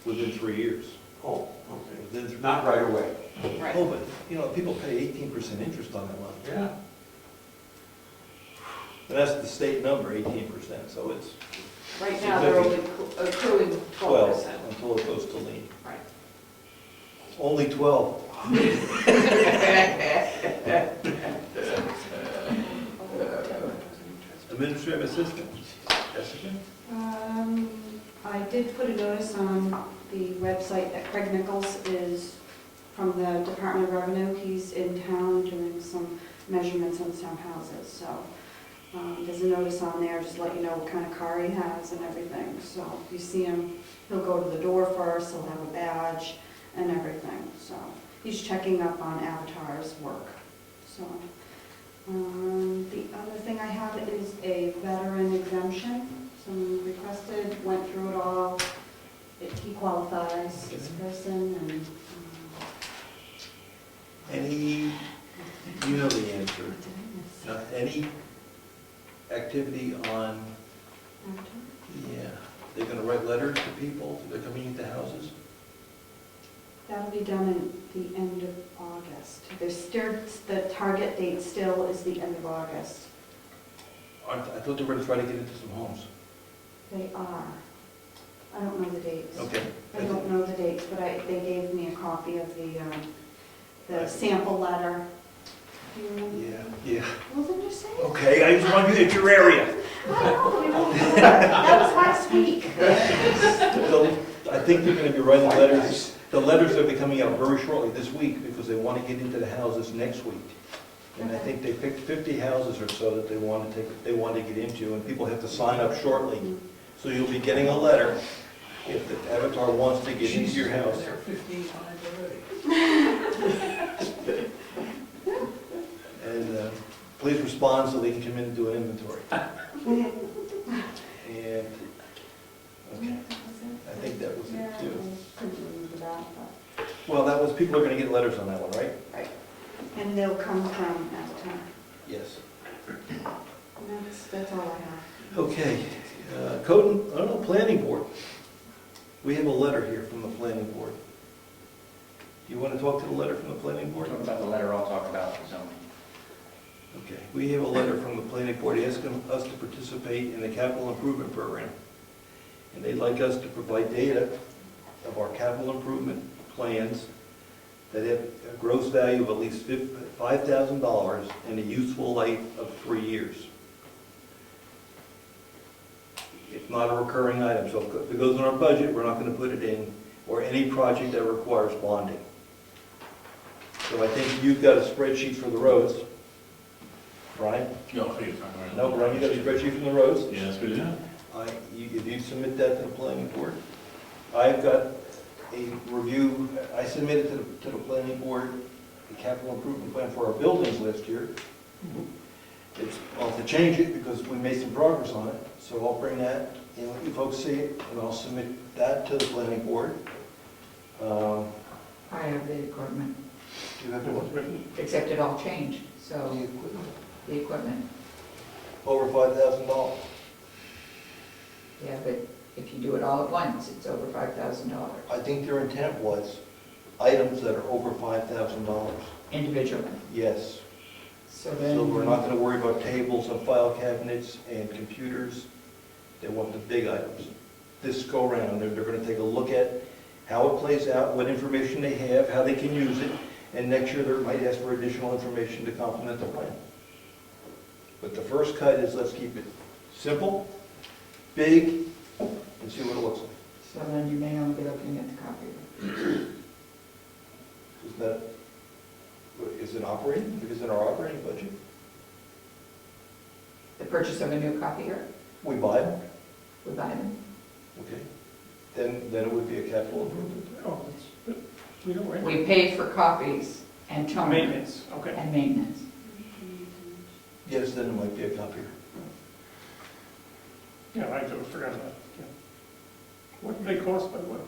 within 3 years. Oh, okay. Within th- Not right away. Right. Oh, but, people pay 18% interest on that money. Yeah. And that's the state number, 18%, so it's Right now, they're only accruing 12 12%. until it goes to lien. Right. Only 12. Administrative assistant, Jessica? I did put a notice on the website that Craig Nichols is from the Department of Revenue. He's in town doing some measurements on some houses, so there's a notice on there, just to let you know what kind of car he has and everything. So if you see him, he'll go to the door first, he'll have a badge and everything. So he's checking up on Avatar's work. So the other thing I have is a veteran exemption. Someone requested, went through it all. He qualifies, this person, and Any, you know the answer, what did I miss? any activity on, Avatar? yeah, they're gonna write letters to people, they're coming into houses? That'll be done at the end of August. There's still, the target date still is the end of August. I thought they were gonna try to get into some homes. They are. I don't know the dates. Okay. I don't know the dates, but they gave me a copy of the sample letter. Do you remember? Yeah. Well, then just say it. Okay, I just want you in your area. I know, we don't do that. That was last week. I think they're gonna be writing letters. The letters will be coming out very shortly this week because they want to get into the houses next week. And I think they picked 50 houses or so that they want to get into, and people have to sign up shortly. So you'll be getting a letter if the Avatar wants to get into your house. There are 15 times already. And please respond so they can come in and do an inventory. people are gonna get letters on that one, right? And they'll come from out of town. Yes. And that's all I have. Okay, planning board. We have a letter here from the planning board. Do you want to talk to the letter from the planning board? Talk about the letter, I'll talk about the zoning. Okay, we have a letter from the planning board asking us to participate in the capital improvement program. And they'd like us to provide data of our capital improvement plans that have a gross value of at least $5,000 and a useful life of 3 years. It's not a recurring item, so if it goes in our budget, we're not going to put it in, or any project that requires bonding. So I think you've got a spreadsheet for the roads. Brian? No, please, I'm right. No, Brian, you got a spreadsheet from the roads? Yes, we do. If you submit that to the planning board, I've got a review, I submitted to the planning board the capital improvement plan for our buildings last year. I'll have to change it because we made some progress on it, so I'll bring that and let you folks see it, and I'll submit that to the planning board. I have the equipment, Do you have to what's written? except it all changed, The so equipment. the equipment, Over $5,000. yeah, but if you do it all at once, it's over $5,000 I think their intent was items that are over $5,000. individually. Yes. So So we're then, not going to worry about tables and file cabinets and computers. They want the big items. This go around, they're going to take a look at how it plays out, what information they have, how they can use it, and next year they might ask for additional information to complement the plan. But the first cut is let's keep it simple, big, and see what it looks like. so then you may only be looking at the copy. Is it operating? Is it our operating budget? The purchase of a new copier, We buy them, we buy them. okay? Then it would be a capital improvement. Oh, we don't rent. We pay for copies and toner. Maintenance, okay. And maintenance. Yes, then it might be a copier. Yeah, I forgot about it. Yeah. What do they cost, by the way?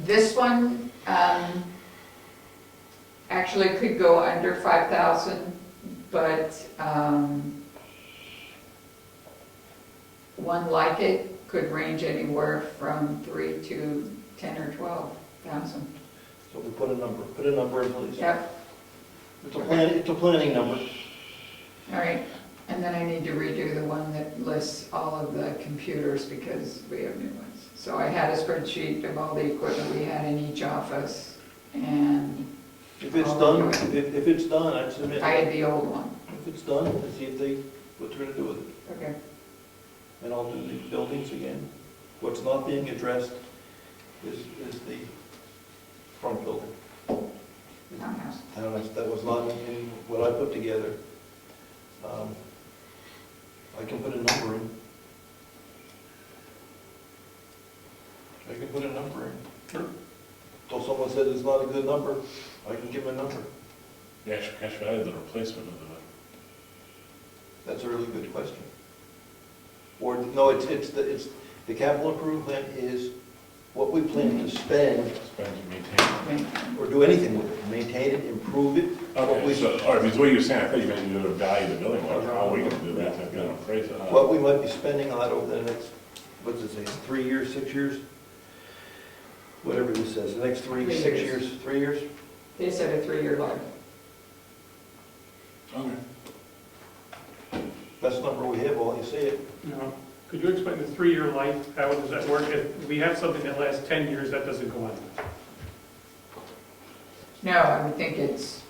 This one, actually could go under 5,000, but, one like it could range anywhere from 3 to 10 or 12,000. So we put a number in, please. Yep, It's a planning number. all right. And then I need to redo the one that lists all of the computers because we have new ones. So I had a spreadsheet of all the equipment we had in each office, and If it's done, if it's done, I'd submit. I had the old one. If it's done, let's see what they're gonna do with it. Okay. And I'll do the buildings again. What's not being addressed is the front building. Townhouse. That was not in what I put together. I can put a number in. I can put a number in. Sure. Till someone says it's not a good number, I can give them a number. The actual cash value of the replacement of the, That's a really good question. Or, no, it's the capital improvement plan is what we plan to spend spend to maintain. or do anything with it. Maintain it, improve it. What Okay, we- so, all right, because what you were saying, I thought you meant you were going to value the building, like, how are we going to do that, to kind of appraise it? What we might be spending on it over the next, what does it say, 3 years, 6 years? Whatever this says, the next 3, 6 years, 3 years? They said a 3-year life. Okay. Best number we have, while you see it. No. Could you explain the 3-year life? How does that work? If we have something that lasts 10 years, that doesn't go on. No, I would think it's,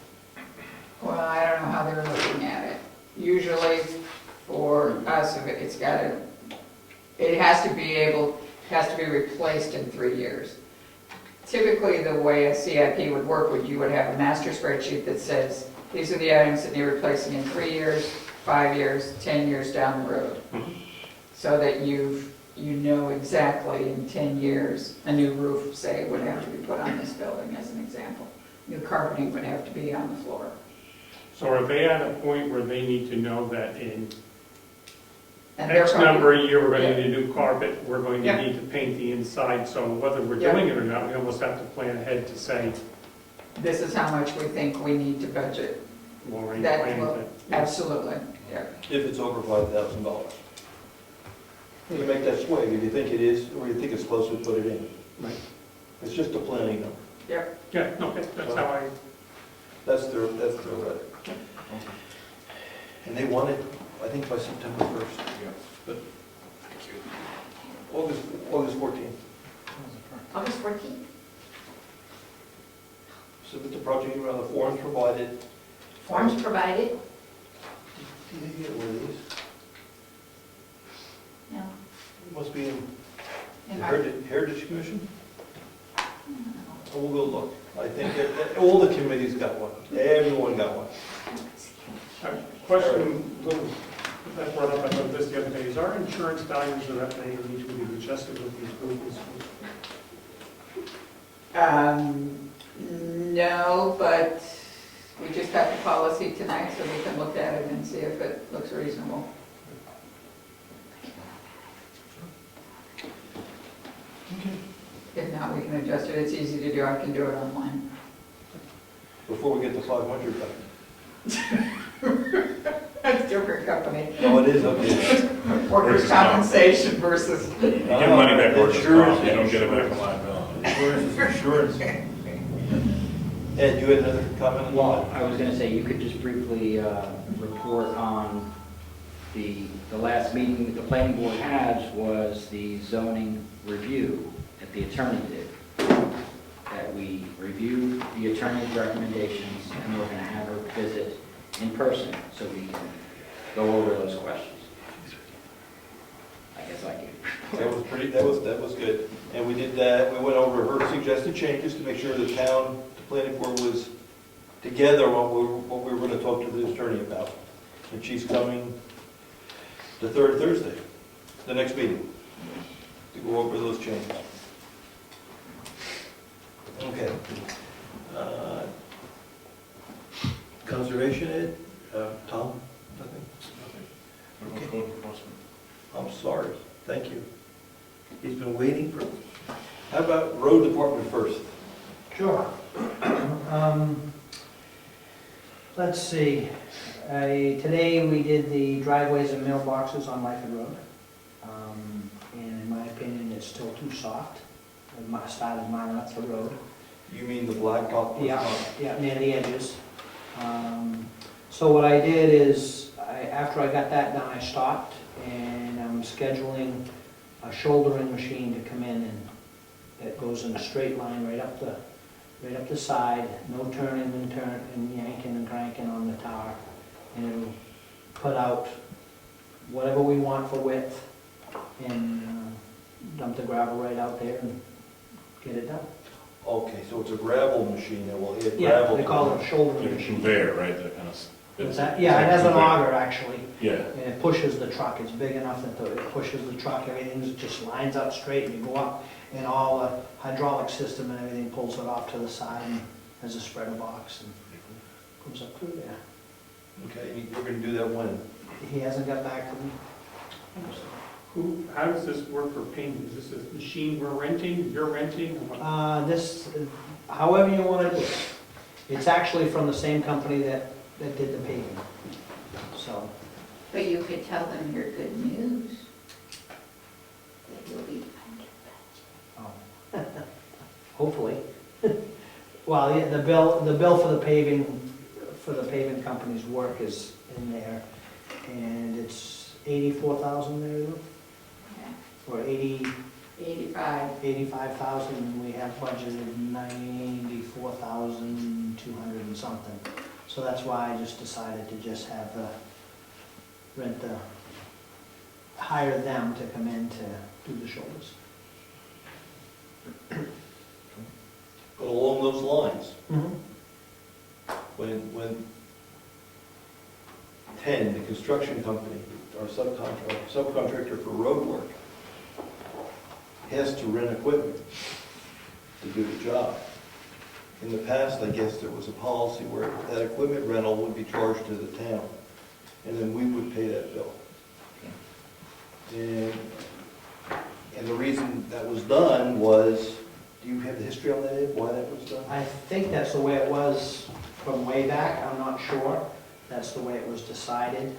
well, I don't know how they're looking at it. Usually for us, if it's got to, it has to be replaced in 3 years. Typically, the way a CIP would work would you would have a master spreadsheet that says, these are the items that need replacing in 3 years, 5 years, 10 years down the road. So that you know exactly in 10 years, a new roof, say, would have to be put on this building, as an example. New carpeting would have to be on the floor. So are they at a point where they need to know that in And they're X probably- number a year, we're going Yeah. to need a new carpet, we're going to Yeah. need to paint the inside, so whether we're Yeah. doing it or not, we almost have to plan ahead to say, This is how much we think we need to budget. long-range That plan. will- Absolutely, yeah. If it's over $5,000. You can make that swing, if you think it is, or you think it's close, we put it in. Right. It's just a planning number. Yeah, no, that's how I, That's their right. And they want it, I think, by September 1st. But August 14th. August 14th. Submit the project around the forms provided. Forms provided? Did you get one of these? No. It must be in In the our- Heritage Commission? Oh, we'll go look. I think that all the committees got one. Everyone got one. question, that brought up, I thought this the other day, is our insurance values of that may need to be adjusted with these movements? No, but we just got the policy tonight, so we can look at it and see if it looks reasonable. If not, we can adjust it. It's easy to do. I can do it online. Before we get to 500 back. That's a different company. No, it is, okay. Workers' compensation versus, You get money back workers' Insurance, comp, you don't get it back from liability. Insurance is insurance. Ed, you had another comment on Well, that? I was gonna say, you could just briefly report on the last meeting that the planning board had was the zoning review that the attorney did. That we reviewed the attorney's recommendations, and we're gonna have her visit in person, so we can go over those questions. I guess I can. That was good. And we did that, we went over her suggested changes to make sure the town, the planning board was together on what we were going to talk to the attorney about. And she's coming the third Thursday, the next meeting, to go over those changes. Okay. Conservation, Ed? Tom? Nothing? What about code enforcement? I'm sorry, thank you. He's been waiting for, how about road department first? Sure. Let's see, today we did the driveways and mailboxes on Lyford Road. And in my opinion, it's still too soft. I started mine up the road. You mean the blacktop? was not- Yeah, near the edges. So what I did is, after I got that done, I stopped and I'm scheduling a shouldering machine to come in and that goes in a straight line right up the side, no turning and yanking and cranking on the tar. And it'll put out whatever we want for width and dump the gravel right out there and get it done. Okay, so it's a gravel machine that will hit Yeah, gravel. they call it a shouldering Like a machine. conveyor, right, that kind of. What's that? Yeah, it has an auger actually. Yeah. And it pushes the truck, it's big enough that it pushes the truck, everything just lines up straight, and you go up, and all the hydraulic system and everything pulls it off to the side, and there's a spreader box, and goes up through there. Okay, we're gonna do that when? He hasn't got back to me. How does this work for payment? Is this a machine we're renting, you're renting, or what? However you want to do it. It's actually from the same company that did the paving, so. But you could tell them your good news. That you'll be Hopefully. Well, yeah, the bill for the paving company's work is in there, and it's 84,000 there, Lou? Or 85,000, and we have budgeted 94,200 and something. So that's why I just decided to just have hire them to come in to do the shoulders. But along those lines, Mm-hmm. when 10, the construction company, our subcontractor for road work, has to rent equipment to do the job. In the past, I guess there was a policy where that equipment rental would be charged to the town, and then we would pay that bill. And the reason that was done was, do you have the history on that, Ed, why that was done? I think that's the way it was from way back, I'm not sure. That's the way it was decided.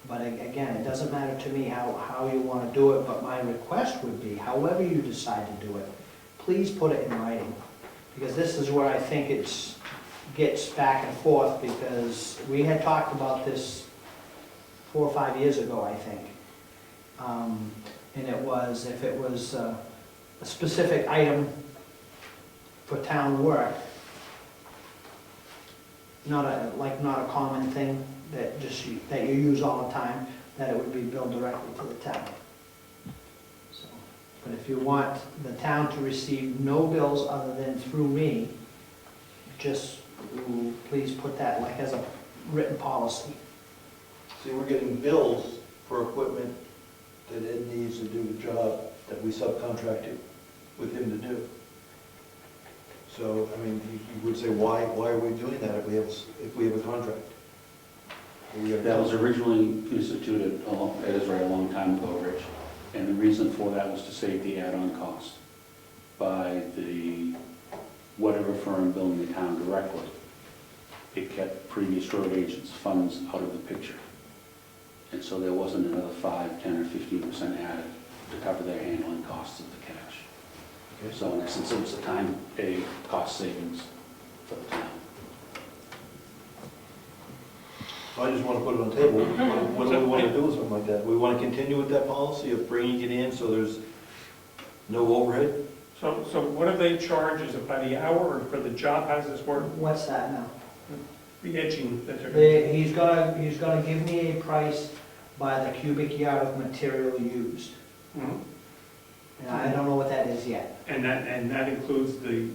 But again, it doesn't matter to me how you want to do it, but my request would be, however you decide to do it, please put it in writing. Because this is where I think gets back and forth, because we had talked about this 4 or 5 years ago, I think. And it was, if it was a specific item for town work, not a common thing that you use all the time, that it would be billed directly to the town. So, but if you want the town to receive no bills other than through me, just please put that like as a written policy. See, we're getting bills for equipment that Ed needs to do the job that we subcontracted with him to do. So, I mean, you would say, why are we doing that if we have a contract? That was originally instituted, it is right, a long time ago, Rich. And the reason for that was to save the add-on cost by the whatever firm billing the town directly. It kept previous road agents' funds out of the picture. And so there wasn't another 5, 10, or 15% added to cover their handling costs of the cash. Okay. So in essence, it was a cost savings for the town. I just want to put it on the table. What do we want to do with something like that? We want to continue with that policy of bringing it in so there's no overhead? So what do they charge? Is it by the hour or for the job? How does this work? What's that now? The edging that they're... He's gonna give me a price by the cubic yard of material used. Mhm. And I don't know what that is yet. And that includes the...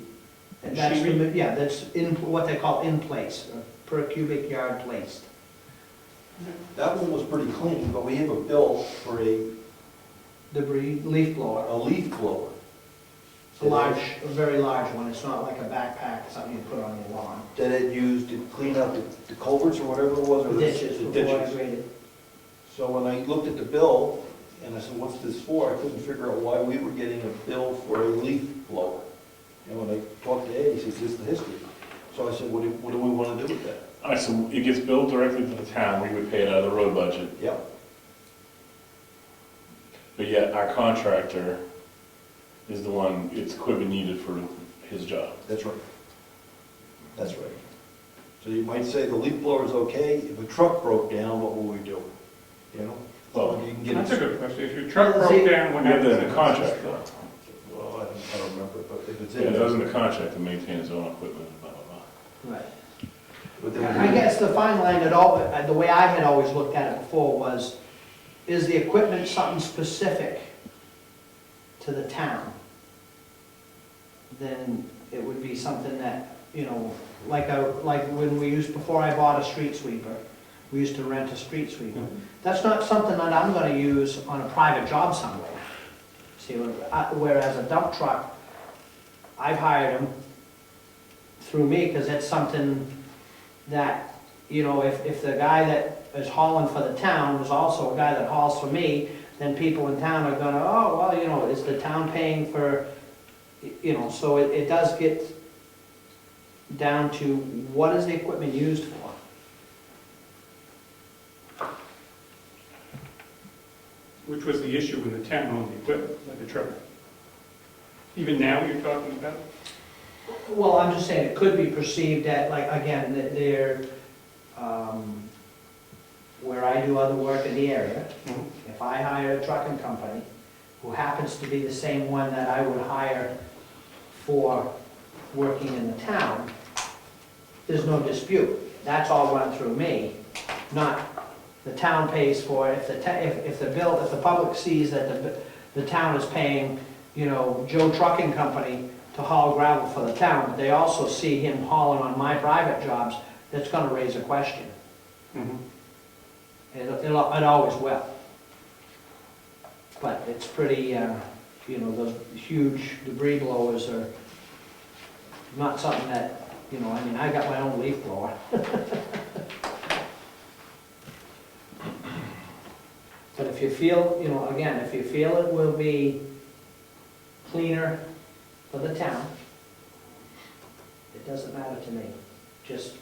And that's, Machinery? yeah, that's in, what they call in place, per cubic yard placed. That one was pretty clean, but we have a bill for a Debris, leaf blower, leaf blower. a very large one, it's not like a backpack, something you put on your lawn. That it used to clean out the culverts or whatever it was, or the Ditches, before I ditches. graded. So when I looked at the bill, and I said, what's this for? I couldn't figure out why we were getting a bill for a leaf blower. And when I talked to Ed, he says, this is the history. So I said, what do we want to do with that? All right, so it gets billed directly to the town, we would pay it out of the road budget, Yep. but yet our contractor is the one, it's equipment needed for his job. That's right. That's right. So you might say the leaf blower is okay, if a truck broke down, what will we do? You know? Well, You can get That's it. a good question. If your truck broke down, what We have happens? that in the contract, though. Well, I don't remember, but if it's Yeah, in it does in there. the contract to maintain his own equipment, blah, blah, blah. Right. But then I guess the fine line the way I had always looked at it before was, is the equipment something specific to the town? Then it would be something that, like when we used, before I bought a street sweeper, we used to rent a street sweeper. That's not something that I'm gonna use on a private job somewhere. See, whereas a dump truck, I've hired them through me, because it's something that, if the guy that is hauling for the town is also a guy that hauls for me, then people in town are gonna, oh, well, is the town paying for, so it does get down to what is the equipment used for? Which was the issue when the town owned the equipment, like the truck. Even now you're talking about? Well, I'm just saying, it could be perceived that, like, again, that they're, where I do other work in the area, if I hire a trucking company, who happens to be the same one that I would hire for working in the town, there's no dispute. That's all run through me, not the town pays for it. If the public sees that the town is paying, Joe Trucking Company to haul gravel for the town, but they also see him hauling on my private jobs, that's gonna raise a question. It always will. But it's pretty, those huge debris blowers are not something that, I got my own leaf blower. But if you feel, again, if you feel it will be cleaner for the town, it doesn't matter to me. Just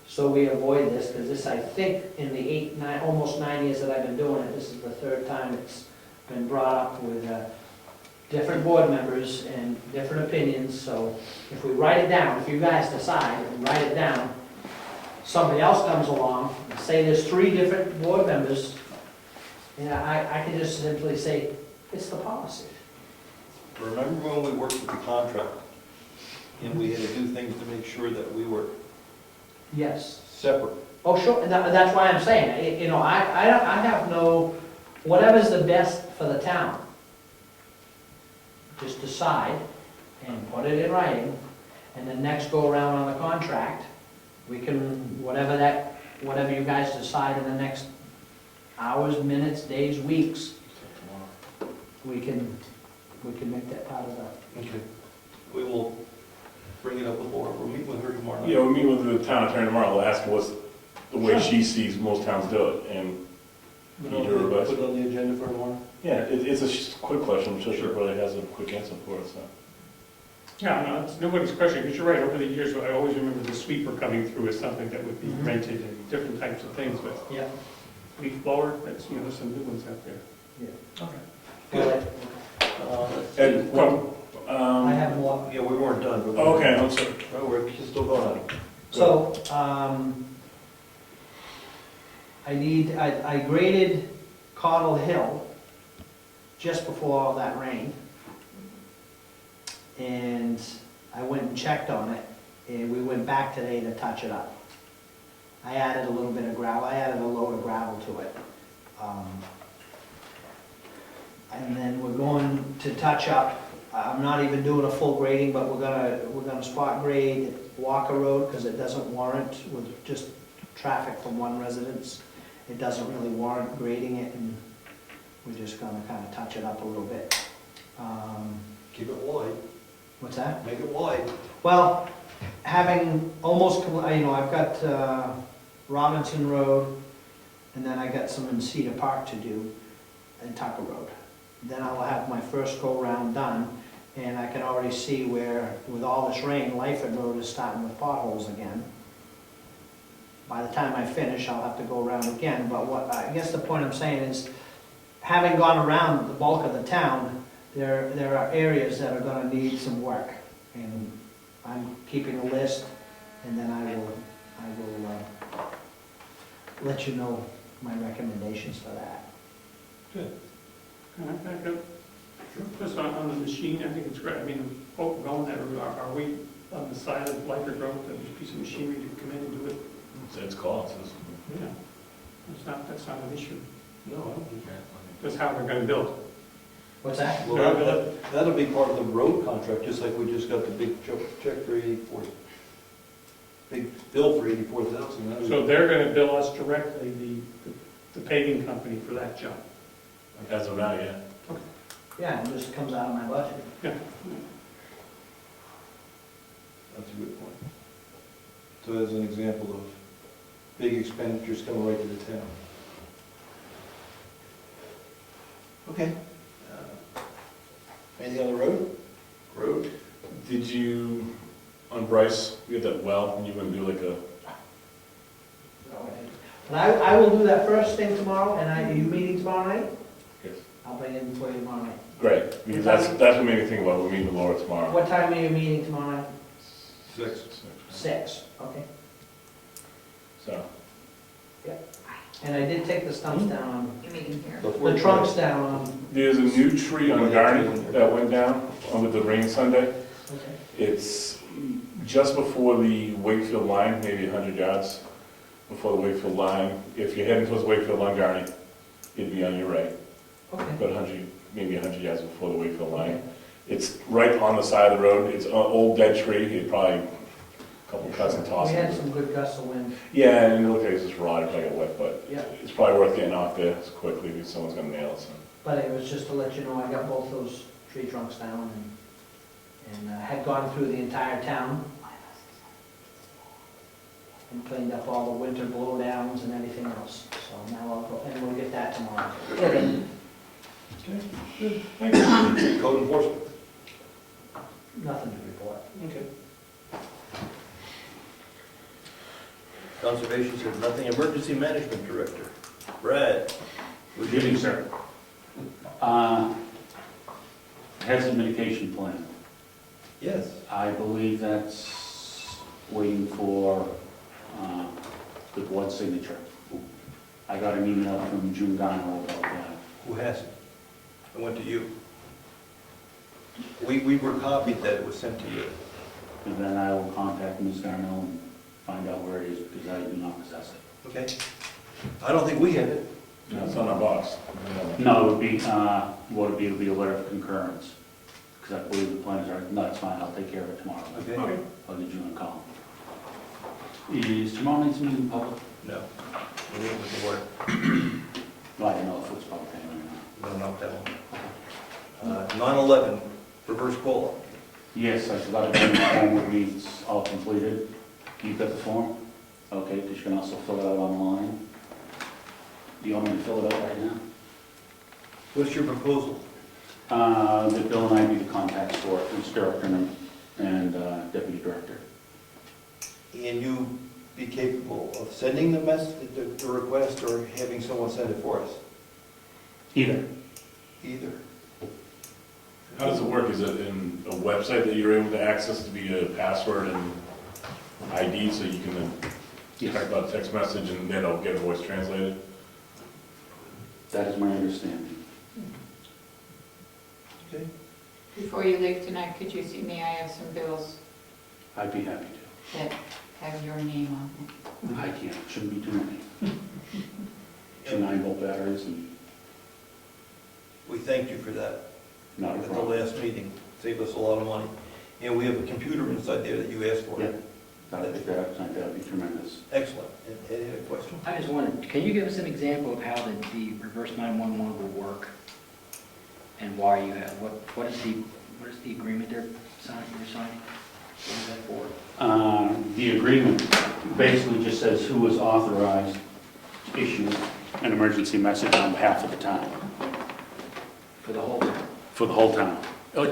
so we avoid this, because this, I think, in the almost 9 years that I've been doing it, this is the third time it's been brought up with different board members and different opinions. So if we write it down, if you guys decide and write it down, somebody else comes along, and say there's 3 different board members, I can just simply say, it's the policy. Remember when we worked with the contract, and we had to do things to make sure that we were Yes. separate? Oh, sure, and that's why I'm saying, I have no, whatever's the best for the town. Just decide and put it in writing, and then next go around on the contract, we can, whatever you guys decide in the next hours, minutes, days, weeks, we can make that part of the. Okay. We will bring it up with Laura, we'll meet with her tomorrow night. Yeah, we'll meet with the town attorney tomorrow, we'll ask her what's the way she sees most towns do it, and need her advice. Put it on the agenda for tomorrow? Yeah, it's a quick question, I'm sure she probably has a quick answer for us, so. Yeah, no, it's nobody's question, because you're right, over the years, I always remember the sweeper coming through as something that would be rented and different types of things, but Yeah. leaf blower, that's, there's some new ones out there. Yeah. Okay. Good. And, I have more. Yeah, we weren't done, but. okay, I'm sorry. No, we're still going on. So, I graded Cottle Hill just before all that rain. And I went and checked on it, and we went back today to touch it up. I added a little bit of gravel, I added a load of gravel to it. And then we're going to touch up, I'm not even doing a full grading, but we're gonna spot grade Walker Road, because it doesn't warrant, with just traffic from one residence, it doesn't really warrant grading it, and we're just gonna kind of touch it up a little bit. Keep it wide, What's that? make it wide. Well, having almost, I've got Robinson Road, and then I got some in Cedar Park to do, and Tucker Road. Then I'll have my first go-round done, and I can already see where, with all this rain, Lyford Road is starting with potholes again. By the time I finish, I'll have to go around again, but I guess the point I'm saying is, having gone around the bulk of the town, there are areas that are gonna need some work, and I'm keeping a list, and then I will let you know my recommendations for that. Good. Can I back up? Just on the machine, I think it's great, I mean, folk going that route, are we on the side of Lyford Road, that there's a piece of machinery to come in and do it? It's cost, Yeah, that's not an issue. No, I don't think that. That's how they're gonna build. What's that? Well, that'll be part of the road contract, just like we just got the big check for 84, big bill for 84,000. So they're gonna bill us directly, the paving company for that job. as of now, yeah. Yeah, it just comes out of my budget. Yeah. That's a good point. So as an example of big expenditures coming right to the town. Okay. Anything on the road? Road? Did you, on Bryce, you had that well, and you were gonna do like a, But I will do that first thing tomorrow, and are you meeting tomorrow night? yes, I'll bring it for you tomorrow night. great, because that's what made me think about, we're meeting with Laura tomorrow. What time are you meeting tomorrow night? 6. 6, okay. So, And I did take the stumps down, You meeting here? the trunks down on, there's a new tree on Garney that went down with the rain Sunday. okay. It's just before the Wakefield line, maybe 100 yards before the Wakefield line. If you're heading towards Wakefield on Garney, it'd be on your right, Okay. about 100, maybe 100 yards before the Wakefield line. It's right on the side of the road, it's an old dead tree, it probably a couple cuts and We tosses. had some good gusts of wind. Yeah, and it looked like it's just rotted, probably got wet, but Yeah. it's probably worth getting off there quickly because someone's gonna nail it, so. But it was just to let you know, I got both those tree trunks down and had gone through the entire town. and cleaned up all the winter blowdowns and everything else. So now I'll go, and we'll get that tomorrow. Okay. Code enforcement. Nothing to report. Okay. Conservation says nothing. Emergency Management Director. Brad. Good evening, sir. Hazard mitigation plan. Yes. I believe that's waiting for the board signature. I got an email from June Garno about that. Who has it? It went to you. We were copied that it was sent to you. And then I will contact Ms. Garno and find out where it is, because I do not possess it. Okay. I don't think we have it. No, it's on our box. No, it would be, what it would be a letter of concurrence, because I believe the plans are, no, it's fine, I'll take care of it tomorrow. Okay. Okay. I'll get you a call. Is tomorrow night's meeting public? No. We need with the word. Well, I don't know if it's public anyway or not. No, not that one. 9/11, reverse call. Yes, I forgot to bring the form with me, it's all completed. You got the form? Okay, because you can also fill it out online. Do you want me to fill it out right now? What's your proposal? That Bill and I be the contacts for it, Mr. Director and Deputy Director. And you be capable of sending the request or having someone send it for us? Either. Either. How does it work? Is it in a website that you're able to access to be a password and ID, so you can then type out a text message and then it'll get voice translated? That is my understanding. Okay. Before you leave tonight, could you see me? I have some bills I'd be happy that have your name on them. to. I can't, shouldn't be too many. 2 9-volt batteries and We thanked you for that not a at the problem. last meeting. Saved us a lot of money. And we have a computer inside there that you asked for. Yeah, that'd be tremendous. Excellent. Ed had a question? I just wondered, can you give us an example of how the reverse 911 will work? And why you have, what is the agreement you're signing? What is that for? The agreement basically just says who is authorized to issue an emergency message on behalf of the town, For the whole town? for the whole town.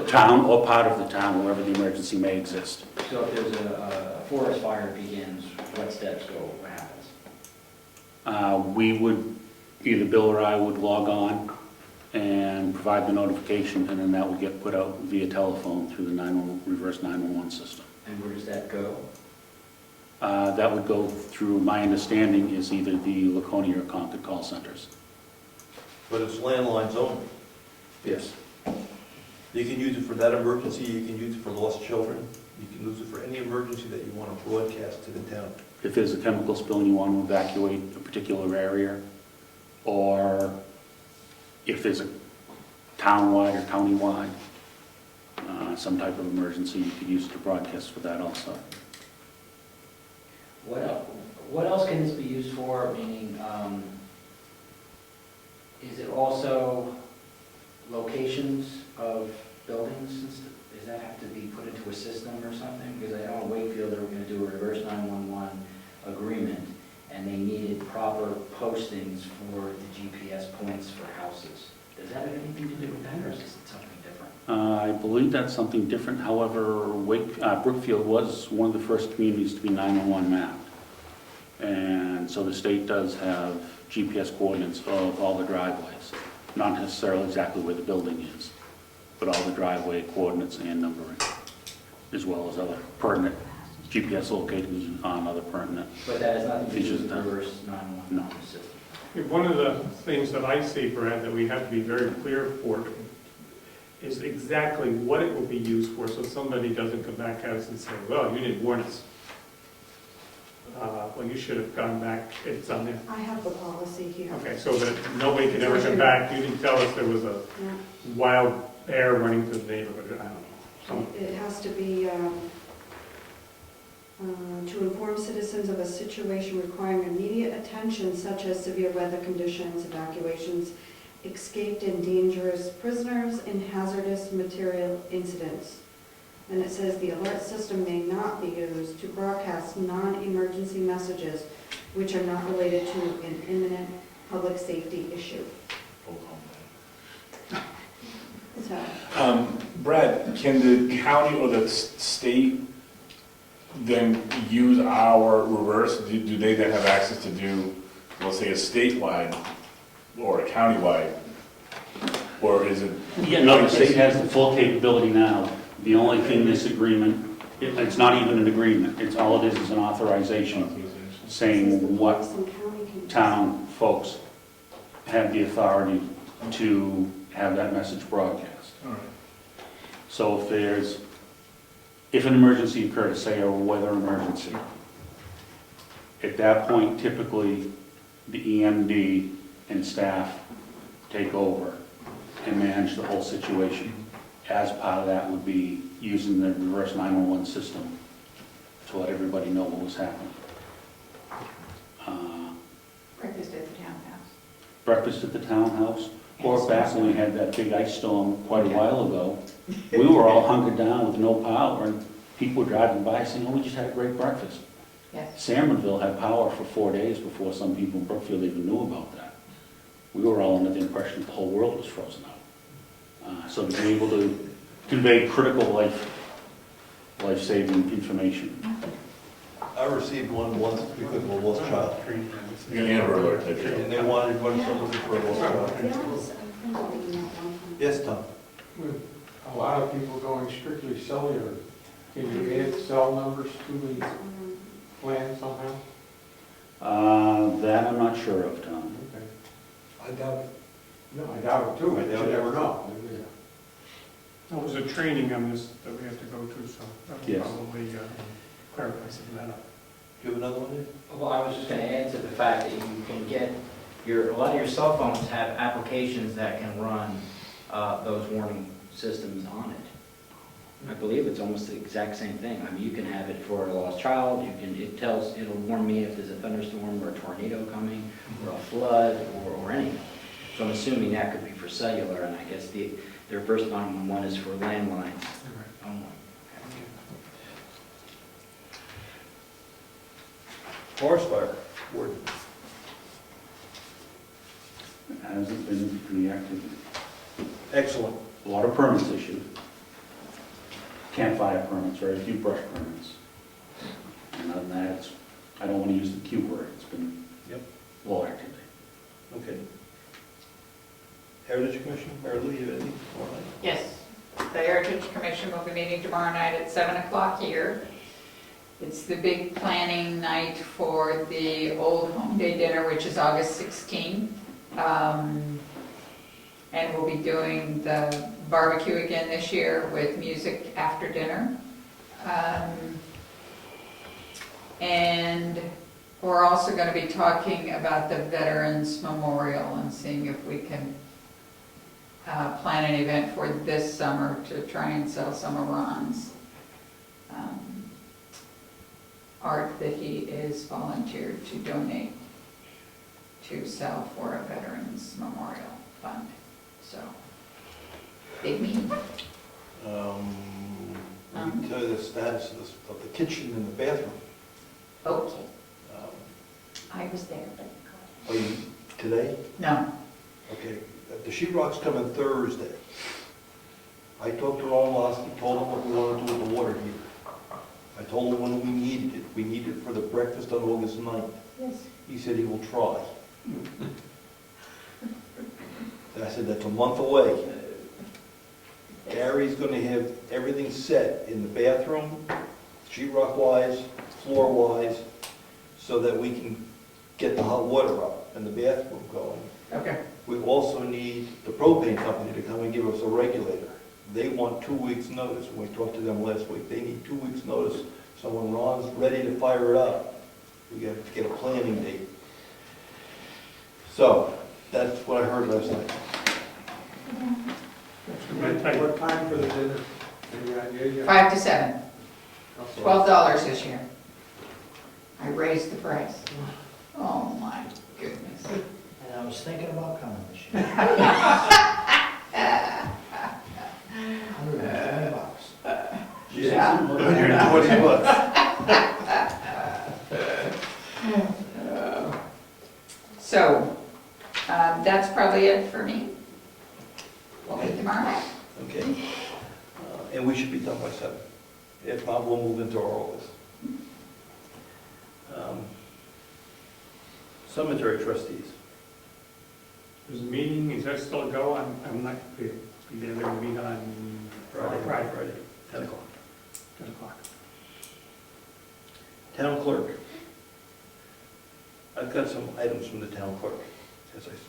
Town or part of the town, wherever the emergency may exist. So if there's a forest fire begins, what steps go, what happens? We would, either Bill or I would log on and provide the notification, and then that would get put out via telephone through the reverse 911 system. And where does that go? That would go through, my understanding is either the Laconia or Concord call centers. But it's landlines only. Yes. You can use it for that emergency, you can use it for lost children, you can use it for any emergency that you want to broadcast to the town. If there's a chemical spill and you want to evacuate a particular area, or if there's a town-wide or county-wide, some type of emergency, you could use it to broadcast for that also. What else can this be used for? Meaning, is it also locations of buildings? Does that have to be put into a system or something? Because I know in Wakefield, they were going to do a reverse 911 agreement, and they needed proper postings for the GPS points for houses. Does that have anything to do with that, or is it something different? I believe that's something different. However, Brookfield was one of the first communities to be 911 mapped. And so the state does have GPS coordinates of all the driveways. Not necessarily exactly where the building is, but all the driveway coordinates and numbering, as well as other pertinent GPS locations on other pertinent. But that has nothing to do with the No. reverse 911 system. One of the things that I see, Brad, that we have to be very clear for is exactly what it will be used for, so somebody doesn't come back at us and say, well, you didn't warn us. Well, you should have gone back, it's on there. I have the policy here. Okay, so that nobody can ever come back, you didn't tell us there was a Yeah. wild bear running through the neighborhood, I don't know. It has to be to inform citizens of a situation requiring immediate attention, such as severe weather conditions, evacuations, escaped and dangerous prisoners, and hazardous material incidents. And it says the alert system may not be used to broadcast non-emergency messages which are not related to an imminent public safety issue. So, Brad, can the county or the state then use our reverse? Do they then have access to do, let's say, a statewide or a countywide? Or is it? Yeah, no, the state has the full capability now. The only thing this agreement, it's not even an agreement, it's all it is an authorization saying what some county can. town folks have the authority to have that message broadcast. All right. So if an emergency occurred, say a weather emergency, at that point typically the EMD and staff take over and manage the whole situation. As part of that would be using the reverse 911 system to let everybody know what was happening. Breakfast at the townhouse. Breakfast at the townhouse, or back when we had that big ice storm quite a while ago, we were all hunkered down with no power, and people were driving by saying, oh, we just had a great breakfast. Yes. Salmonville had power for 4 days before some people in Brookfield even knew about that. We were all under the impression that the whole world was frozen out. So to be able to convey critical life-saving information. I received one once because of a lost child. You got an Amber Alert that you And they wanted to run something for a lost child. Yes, I think I'll do that one time. Yes, Tom? With a lot of people going strictly cellular, can you add cell numbers to the plan somehow? That I'm not sure of, Tom. Okay. I doubt it. No, I doubt it too, but you never know. There was a training on this that we have to go to, so that will Yes. probably clarify some of that up. Do you have another one there? Well, I was just going to add to the fact that you can get, a lot of your cell phones have applications that can run those warning systems on it. I believe it's almost the exact same thing. I mean, you can have it for a lost child, it'll warn me if there's a thunderstorm or a tornado coming, or a flood, or anything. So I'm assuming that could be for cellular, and I guess the reverse 911 is for landlines only. Forest fire warden. Hasn't been any activity. Excellent. A lot of permits issued. Campfire permits, very few brush permits. And other than that, I don't want to use the Q word, it's been low activity. Okay. Heritage Commission, Mary Lou, you have anything? All right. Yes, the Heritage Commission will be meeting tomorrow night at 7 o'clock here. It's the big planning night for the Old Home Day Dinner, which is August 16. And we'll be doing the barbecue again this year with music after dinner. And we're also going to be talking about the Veterans Memorial and seeing if we can plan an event for this summer to try and sell some of Ron's art that he is volunteered to donate to sell for a Veterans Memorial Fund. So, big meeting. Let me tell you the status of the kitchen and the bathroom. Okay, Um, I was there, but. Are you, today? No. Okay, the sheetrock's coming Thursday. I talked to Ron Losky, told him what we want to do with the water heater. I told him when we needed it. We need it for the breakfast on August 9th. Yes. He said he will try. I said, that's a month away. Gary's gonna have everything set in the bathroom, sheetrock-wise, floor-wise, so that we can get the hot water up and the bathroom going. Okay. We also need the propane company to come and give us a regulator. They want 2 weeks' notice. When we talked to them last week, they need 2 weeks' notice. So when Ron's ready to fire it up, we have to get a planning date. So, that's what I heard last night. What time for the dinner? Any idea? 5 to 7, $12 this year. I raised the price. Oh my goodness. And I was thinking about coming this year. $120. Yeah, So, that's probably it for me. We'll meet tomorrow night. Okay. And we should be done by 7. If not, we'll move into our office. Cemetery trustees. There's a meeting, is that still a go? I'm not, they're going to meet on Friday, 10 o'clock. 10 o'clock. Town clerk. I've got some items from the town clerk.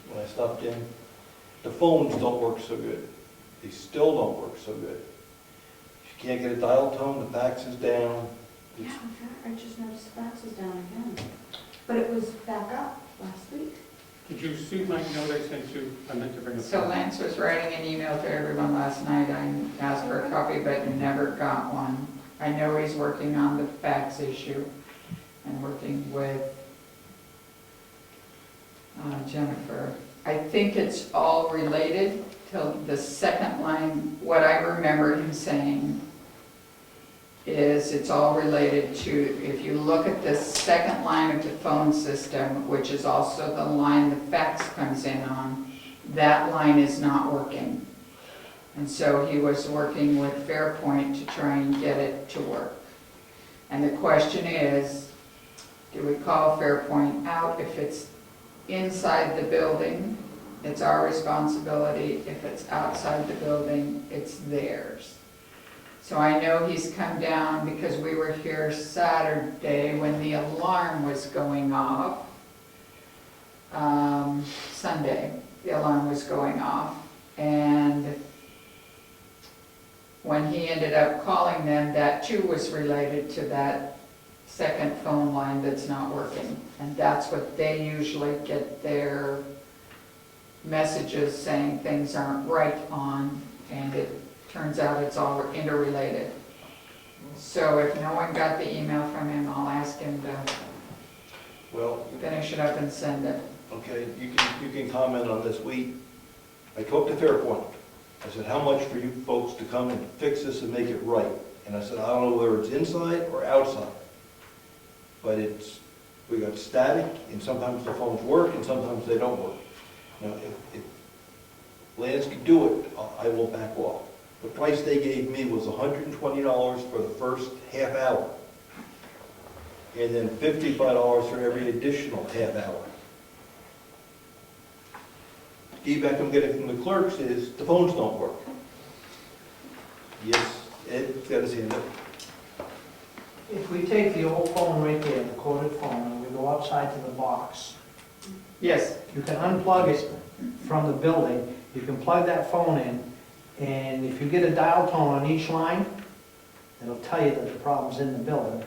When I stopped in, the phones don't work so good. They still don't work so good. You can't get a dial tone, the fax is down. Yeah, in fact, I just noticed the fax is down again. But it was back up last week. Did you see my note I sent you? I meant to bring it. So Lance was writing an email to everyone last night. I asked for a copy, but never got one. I know he's working on the fax issue and working with Jennifer. I think it's all related to the second line. What I remember him saying is it's all related to, if you look at the second line of the phone system, which is also the line the fax comes in on, that line is not working. And so he was working with Fairpoint to try and get it to work. And the question is, do we call Fairpoint out? If it's inside the building, it's our responsibility. If it's outside the building, it's theirs. So I know he's come down because we were here Saturday when the alarm was going off. Sunday, the alarm was going off. And when he ended up calling them, that too was related to that second phone line that's not working. And that's what they usually get their messages saying things aren't right on, and it turns out it's all interrelated. So if no one got the email from him, I'll ask him to Well, finish it up and send it. okay, you can comment on this. I talked to Fairpoint. I said, how much for you folks to come and fix this and make it right? And I said, I don't know whether it's inside or outside, but we got static, and sometimes the phones work and sometimes they don't work. Now, if Lance can do it, I will back off. The price they gave me was $120 for the first half hour, and then $55 for every additional half hour. Feedback I'm getting from the clerks is the phones don't work. Yes, Ed's got his hand up. If we take the old phone right there, the corded phone, and we go outside to the box, Yes. you can unplug it from the building, you can plug that phone in, and if you get a dial tone on each line, it'll tell you that the problem's in the building.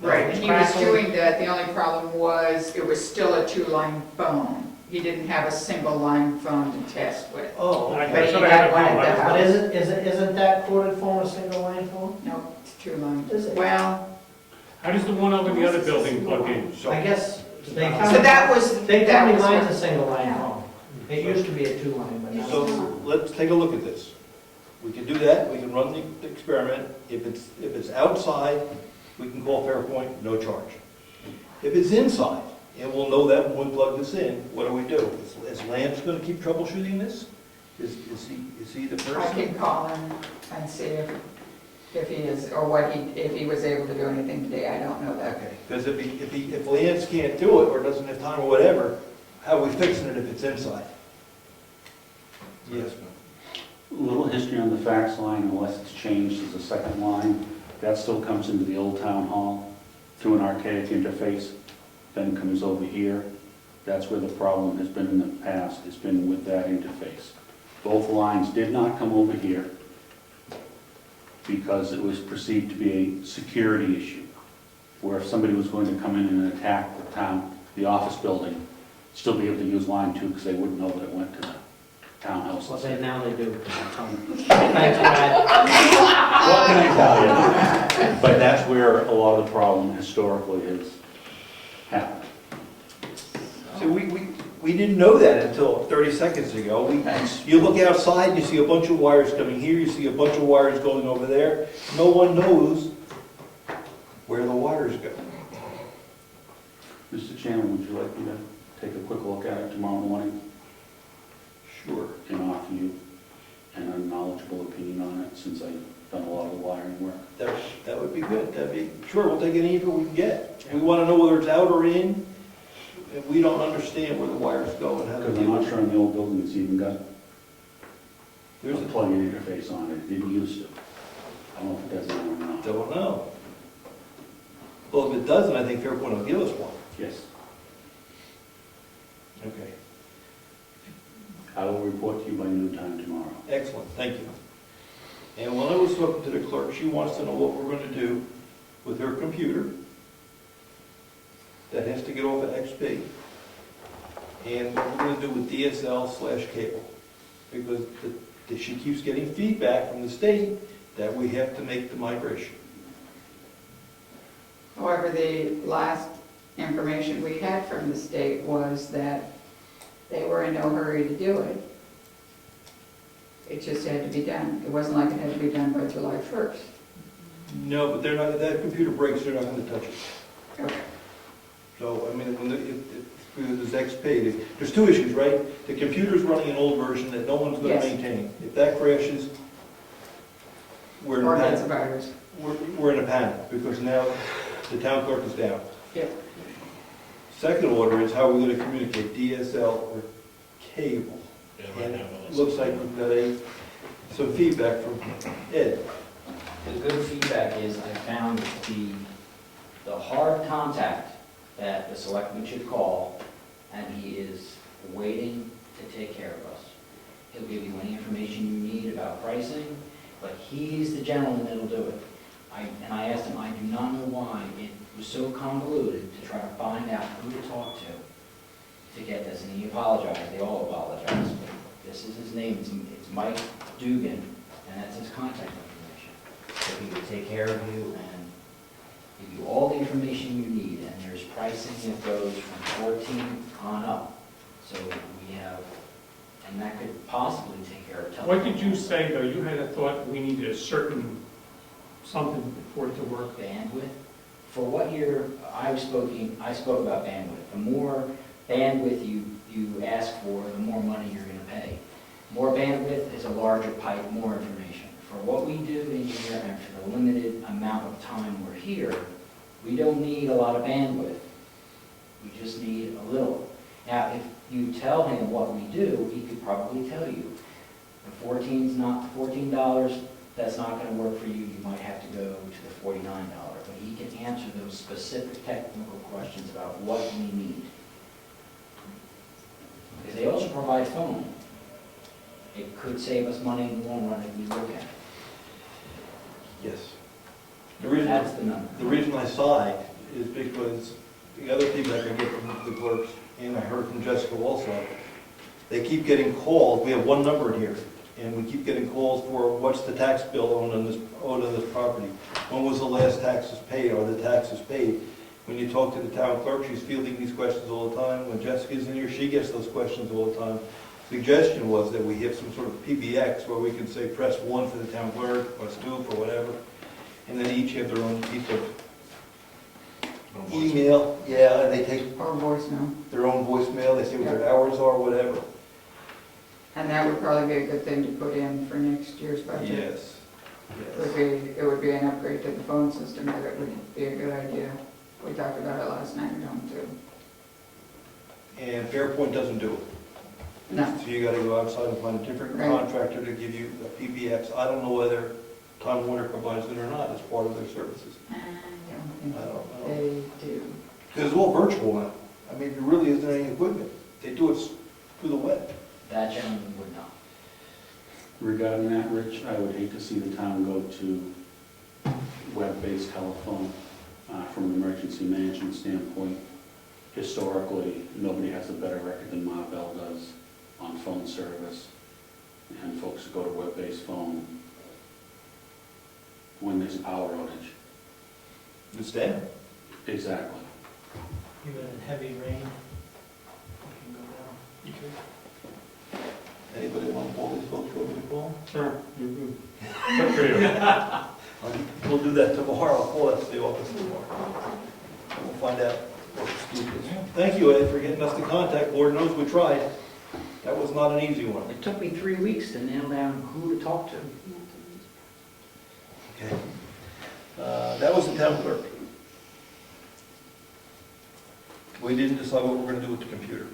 Right, and he was doing that. The only problem was it was still a two-line phone. He didn't have a single-line phone to test with. Oh, I- okay. But he That's what I had had a one problem at the with. But house. isn't that corded phone a single line phone? No, it's two-line. Is it? Well, How does the one over the other building plug in? I guess they so come, that was, they that tell me was mine's a what- single line phone. It used to be a two line, but now. So let's take a look at this. We can do that, we can run the experiment. If it's outside, we can call Fairpoint, no charge. If it's inside, and we'll know that when we plug this in, what do we do? Is Lance gonna keep troubleshooting this? Is he the I person? can call him and see if he is, or what if he was able to do anything today. I don't know that. Okay, because if Lance can't do it, or doesn't have time, or whatever, how are we fixing it if it's inside? Yes, A little history on the fax line, unless it's changed as a second line, that still comes into the old town hall through an archaic interface, then comes over here. That's where the problem has been in the past, has been with that interface. Both lines did not come over here because it was perceived to be a security issue, where if somebody was going to come in and attack the town, the office building, still be able to use line 2 because they wouldn't know that it went to the townhouse. Well, now they do. Thanks, Brad. What can I tell you? But that's where a lot of the problem historically has happened. So we didn't know that until 30 seconds ago. You look outside, you see a bunch of wires coming here, you see a bunch of wires going over there. No one knows where the wires go. Mr. Chairman, would you like me to take a quick knowledgeable opinion on it since I've done a lot of the wiring work. That would be good, sure, we'll take any info we can get. We want to know whether it's out or in, and we don't understand where the wires go and how to Because I'm deal not with sure it. in the old building it's even got There's a a, plug-in interface on it. It didn't used to. I don't know if it does now or not. don't know. Well, if it doesn't, I think Fairpoint will give us one. Yes. Okay. I will report to you by noontime tomorrow. Excellent, thank you. And when I was talking to the clerk, she wants to know what we're going to do with her computer that has to get off of XP, and what we're going to do with DSL/cable, because she keeps getting feedback from the state that we have to make the migration. However, the last information we had from the state was that they were in no hurry to do it. It just had to be done. It wasn't like it had to be done by July 1st. No, but they're not, if that computer breaks, they're not going to touch it. Okay. So, I mean, when there's XP, there's two issues, right? The computer's running an old version that no one's going to Yes. maintain. If that crashes, we're in a Or gets a panic. virus. We're in a panic, because now the town clerk is down. Yep. Second order is how we're going to communicate, DSL or cable. And it looks like we've got some feedback from Ed. The good feedback is I found the hard contact that the selectman should call, and he is waiting to take care of us. He'll give you any information you need about pricing, but he's the gentleman that'll do it. And I asked him, I do not know why it was so convoluted to try to find out who to talk to get this, and he apologized, they all apologized, but this is his name, it's Mike Dugan, and that's his contact information. So he will take care of you and give you all the information you need, and there's pricing that goes from 14 on up. So we have, and that could possibly take care of telephone. What did you say, though? You had a thought we needed a certain something for it to work. Bandwidth? For what I spoke about bandwidth. The more bandwidth you ask for, the more money you're going to pay. More bandwidth is a larger pipe, more information. For what we do in here and for the limited amount of time we're here, we don't need a lot of bandwidth. We just need a little. Now, if you tell him what we do, he could probably tell you. The $14, that's not going to work for you. You might have to go to the $49. But he can answer those specific technical questions about what we need. Because they also provide phone. It could save us money in the long run if we look at it. Yes. That's the number. The reason I sighed is because the other feedback I get from the clerks, and I heard from Jessica also, they keep getting calls. We have one number here, and we keep getting calls for what's the tax bill owed on this property? When was the last taxes paid? Are the taxes paid? When you talk to the town clerk, she's fielding these questions all the time. When Jessica's in here, she gets those questions all the time. Suggestion was that we have some sort of PBX where we can say press 1 for the town clerk, press 2 for whatever, and then each have their own piece of email. Yeah, and they take Or voicemail. their own voicemail, they say what their hours are, whatever. And that would probably be a good thing to put in for next year's budget. Yes. It would be an upgrade to the phone system, but it would be a good idea. We talked about it last night at home too. And Fairpoint doesn't do it. No. So you gotta go outside and find a different Right. contractor to give you a PBX. I don't know whether Time Warner provides it or not as part of their services. I I don't know. They do. Because it's all virtual now. I mean, there really isn't any equipment. They do it through the web. That gentleman would not. Regarding that, Rich, I would hate to see the town go to web-based telephone from an emergency management standpoint. Historically, nobody has a better record than Marvell does on phone service, and folks go to web-based phone when there's a power outage. It's down. Exactly. Even in heavy rain, it can go down. Anybody want to call these folks over the phone? Sure. Good for you. We'll do that tomorrow. I'll call that to the office tomorrow. And we'll find out what the scoop is. Thank you, Ed, for getting us the contact. Lord knows we tried. That was not an easy one. It took me 3 weeks to nail down who to talk to. Okay. That was the town clerk. We didn't decide what we're gonna do with the computer.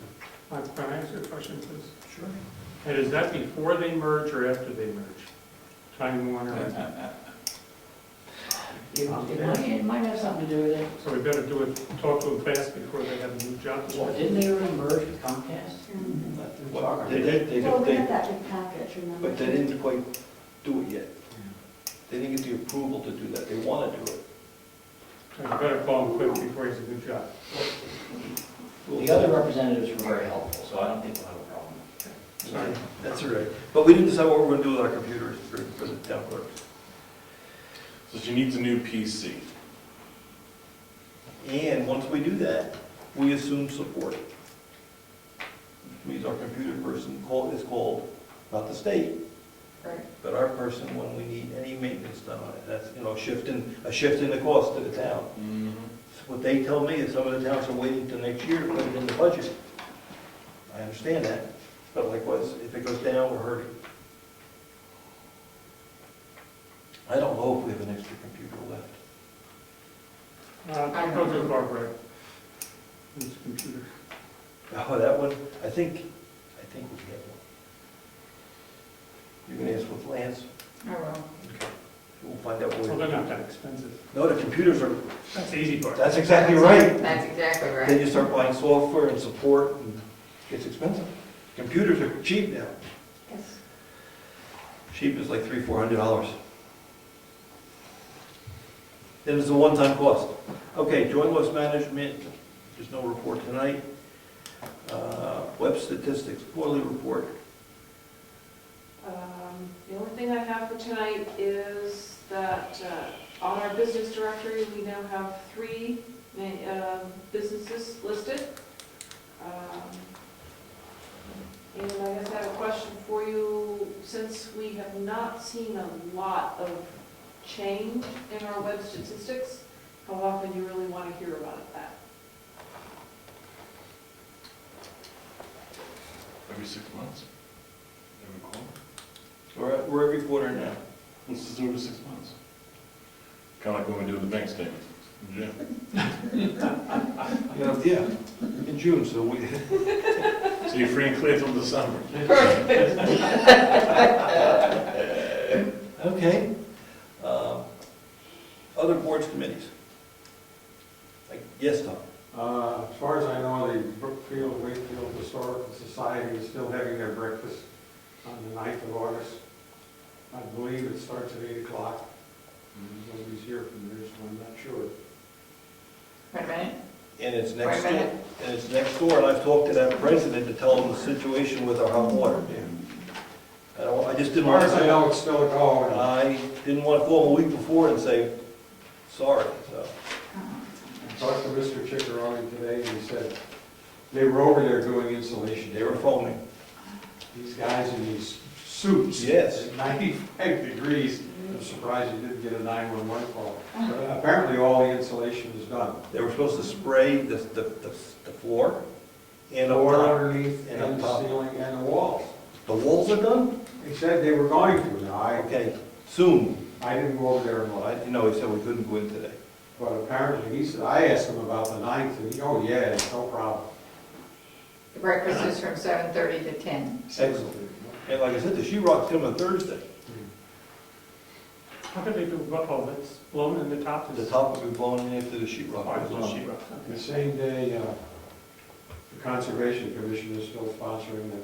Can I ask you a question, please? Sure. And is that before they merge or after they merge? Time Warner, It might have something to do with it. so we better do it, talk to them fast before they have a new job Well, description. didn't they already merge with Comcast? What- They did, Well, we they, had that big package, remember? but they didn't quite do it yet. They didn't get the approval to do that. They wanna do it. So you better call him quick before he has a new job. The other representatives were very helpful, so I don't think we'll have a problem. Sorry. That's all right. But we didn't decide what we're gonna do with our computers for the town clerks. So she needs a new PC. And once we do that, we assume support. Which means our computer person is called, not the state, Right. but our person when we need any maintenance done on it. That's, a shift in the cost to the town. What they tell me is some of the towns are waiting till next year to put it in the budget. I understand that, but likewise, if it goes down, we're hurting. I don't know if we have an extra computer left. I'll go to Barbara. This computer. Oh, that one, I think we have one. You're gonna ask with Lance? Oh, well. Okay. We'll find out Well, what. they're not that expensive. No, the computers are, That's the easy part. that's exactly right. That's exactly Then right. you start buying software and support, and it gets expensive. Computers are cheap now. Yes. Cheap is like $300-400. Then it's a one-time cost. Okay, joint loss management, there's no report tonight. Web statistics, quarterly report. The only thing I have for tonight is that on our business directory, we now have 3 businesses listed. And I guess I have a question for you, since we have not seen a lot of change in our web statistics, how often do you really want to hear about that? Every 6 months. Every quarter. We're every quarter now. Let's just do it every 6 months. Kind of like when we do the bank statements. Yeah. Yeah, in June, so we. So you're free and clear till December. Okay. Other boards, committees? Yes, Tom? As far as I know, the Brookfield Wakefield Historical Society is still having their breakfast on the 9th of August. I believe it starts at 8 o'clock. Nobody's here from there, so I'm not sure. Wait a minute. And it's Wait a next door, minute. and it's next door, and I've talked to that president to tell him the situation with our hot water. I just As didn't far want as I to, know, it's still going. I didn't want to call him a week before and say, sorry, so. I talked to Mr. Chickaroni today, and he said they were over there doing insulation. They were foaming. These guys in these suits. Yes. At 95 degrees. I'm surprised you didn't get a 911 call. But apparently, all the insulation is done. They were supposed to spray the floor and up Floor top. underneath, And and up the top. ceiling, and the walls. The walls are done? They said they were going to. Now, Okay, soon. I didn't go over there and look. He said we couldn't go in today. But apparently, he said, I asked him about the 9th, and he, oh, yeah, it's no problem. The breakfast is from 7:30 to 10. Excellent. And like I said, the sheetrock's coming on Thursday. How could they do, it's blown in the top? The top will be blown in after the sheetrock Oh, goes it's on. sheetrock, The okay. same day, the Conservation Commission is still sponsoring the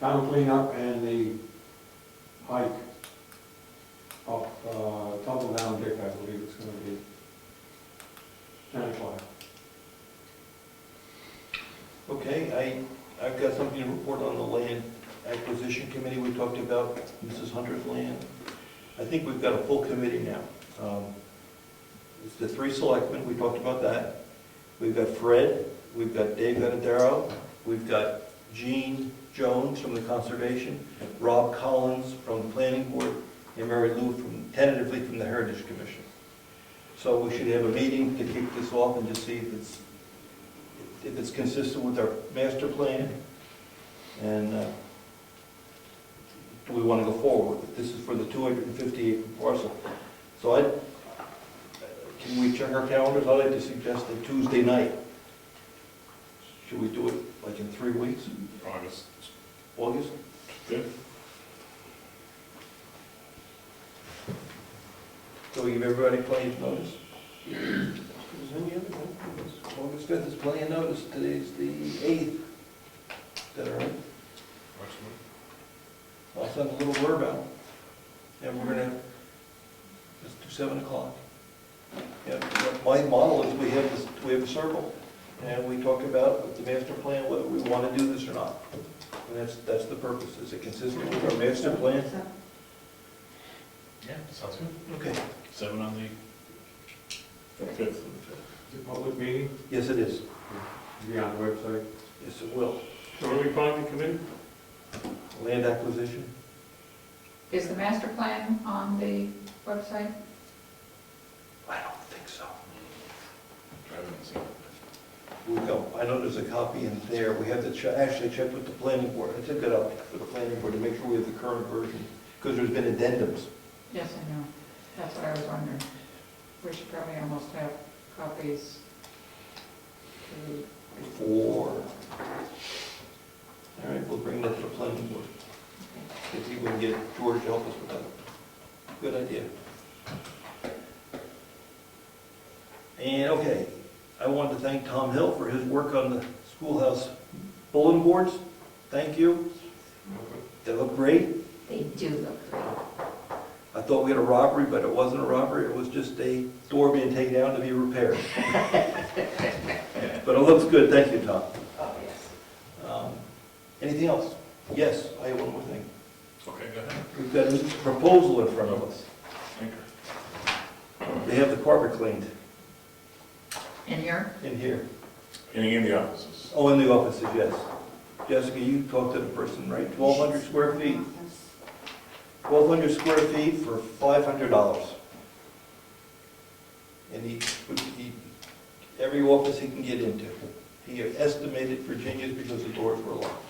town cleanup and the hike up Tumble Down Dick, I believe it's going to be 10 o'clock. Okay, I've got something to report on the land acquisition committee. We talked about Mrs. Hunter's land. I think we've got a full committee now. It's the 3 selectmen, we talked about that. We've got Fred, we've got Dave Benadero, we've got Jean Jones from the Conservation, Rob Collins from the Planning Board, and Mary Lou tentatively from the Heritage Commission. So we should have a meeting to kick this off and just see if it's consistent with our master plan. And do we want to go forward with it? This is for the 250 acre parcel. So can we check our calendars? I'd like to suggest a Tuesday night. Should we do it like in 3 weeks? August August? 5th? So we give everybody plenty of notice? August 5th is plenty of notice. Today's the 8th. Is that all right? I'll send a little blurb out. And we're gonna just do 7 o'clock. Yeah, my model is we have a circle, and we talk about the master plan, whether we want to do this or not. And that's the purpose. Is it consistent with our master plan? Yeah, sounds good. Okay. 7 on the 5th. It's a public meeting, Yes, it is. be on the website. Yes, it will. So what are we calling the committee? Land acquisition? Is the master plan on the website? I don't think so. I haven't seen it. We go. I know there's a copy in there. We have to actually check with the planning board. I took it up for the planning board to make sure we have the current version, because there's been addendums. Yes, I know. That's what I was wondering. We should probably almost have copies to All right, we'll bring that to the planning board. If you can get George to help us with that. Good idea. And, okay, I want to thank Tom Hill for his work on the schoolhouse bulletin boards. Thank you. They look great. They do look great. I thought we had a robbery, but it wasn't a robbery. It was just a door being taken down to be repaired. But it looks good. Thank you, Tom. Oh, yes. Anything else? Yes, I have one more thing. Okay, go ahead. We've got a proposal in front of us. Anchor. They have the carpet cleaned In here? in here. In the offices. Oh, in the offices, yes. Jessica, you talked to the person, right? 1,200 square feet? 1,200 square feet for $500. And every office he can get into. He estimated Virginia's because the doors were locked.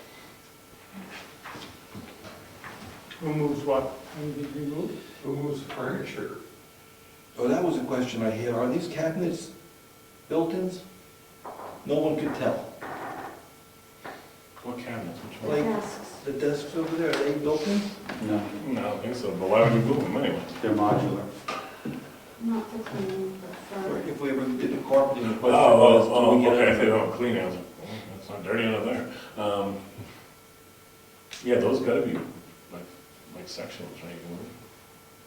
Who moves what? Anything removed? Who moves the furniture? Oh, that was a question I had. Are these cabinets built-ins? No one could tell. What cabinets? Which one? Like the desks over there, are they built-in? No, No, I don't think so, but why would you move them anyway? they're modular. Not for cleaning, but Or for, if we ever did the carpeting, the question was, do we get Okay, I it? think, oh, clean, I was like, oh, it's not dirty enough there. Yeah, those gotta be like sectionals, right?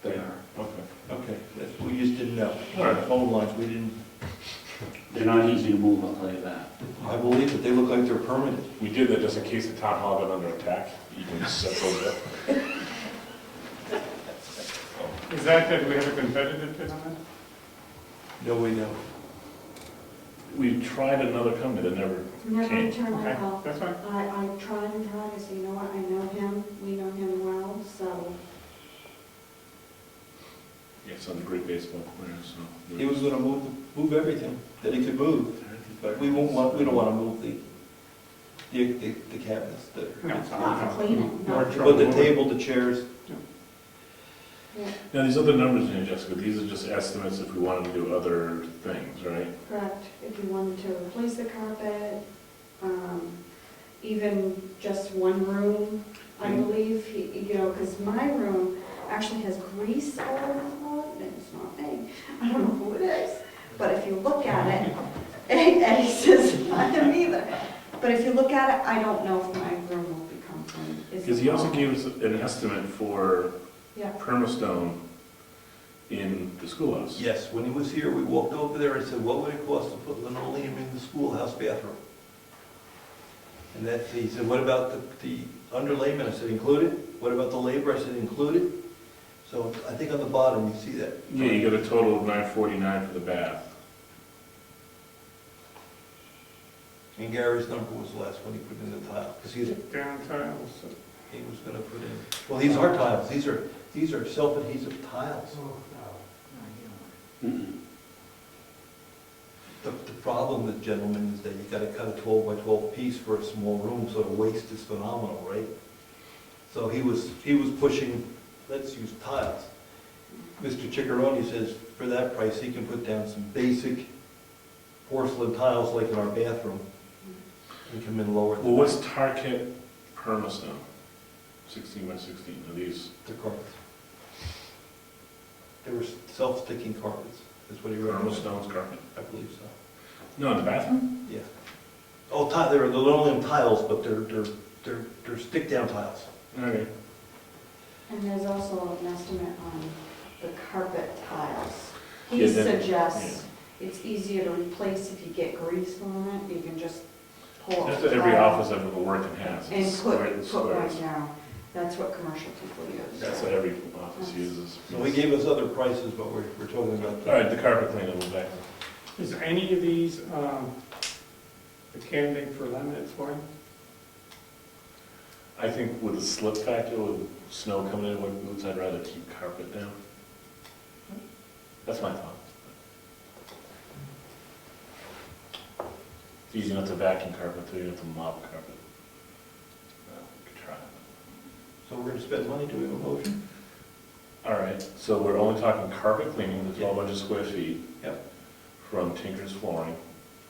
They are. Okay. Okay, we just didn't know. All right. Phone lines, we didn't, They're not easy to move, I'll tell you that. I believe that they look like they're permanent. We did that just in case the town hall got under attack. You can just set those up. Is that, do we have a competitive bid on that? No, we know. We tried another company that never never came. returned my Okay, call. that's fine. I tried and tried, I said, you know what, I know him, we know him well, so. Yeah, it's on the Great Baseball Player, so. He was gonna move everything that he could move, but we don't wanna move the cabinets, No, it's Not for cleaning, no. but the table, the chairs. Yeah, Now, these other numbers in here, Jessica, these are just estimates if we wanted to do other things, right? correct. If you wanted to replace the carpet, even just one room, I believe, because my room actually has grease all over the floor, and it's not me. I don't know who it is, but if you look at it, and he says, not him either. But if you look at it, I don't know if my room will become clean. Is Because the he also problem. gave us an estimate for Yeah, permastone in the schoolhouse. Yes, when he was here, we walked over there and said, what would it cost to put linoleum in the schoolhouse bathroom? And that, he said, what about the underlayment? I said, included. What about the labor? I said, included. So I think on the bottom, you see that. Yeah, you got a total of $949 for the bath. And Gary's number was less when he put in the tile, because he Down tiles. was gonna put in, well, these are tiles, these are self-adhesive tiles. Mm-mm. The problem with gentlemen is that you gotta cut a 12 by 12 piece for a small room, so the waste is phenomenal, right? So he was pushing, let's use tiles. Mr. Chickaroni says for that price, he can put down some basic porcelain tiles like in our bathroom and come in lower. Well, what's Target Permastone? 16 by 16, are these? The carpets. They were self-sticking carpets, is what he recommended. Permastone's carpet? I believe so. No, in the bathroom? Yeah. Oh, they're linoleum tiles, but they're stick-down tiles. Okay. And there's also an estimate on the carpet tiles. He Yeah, then- suggests it's easier to replace if you get grease on it, you can just pull up That's the what every tile office I've ever worked in has. and It's put squares. right down. That's what commercial people use. That's what every office uses. So he gave us other prices, but we're talking about. All right, the carpet cleaner, we'll back. Is there any of these a candidate for laminate flooring? I think with the slip factor, with snow coming in with boots, I'd rather keep carpet down. That's my thought. It's easy enough to vacuum carpet, too, you don't have to mop carpet. Well, we could try. So we're gonna spend money, do we have a motion? All right, so we're only talking carpet cleaning, the 1,200 square feet. Yep. From Tinker's Flooring.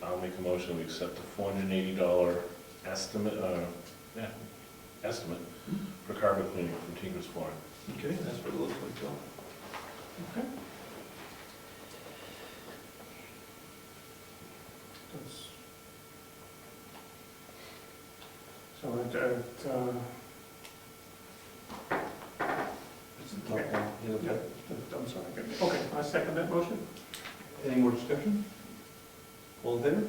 I'll make a motion, we accept the $480 estimate, estimate for carpet cleaning from Tinker's Flooring. Okay, that's what it looks like, Joe. Okay. That's- So It's a tough one. yeah, I'm sorry. Okay, I second that motion. Any more discussion? All in favor?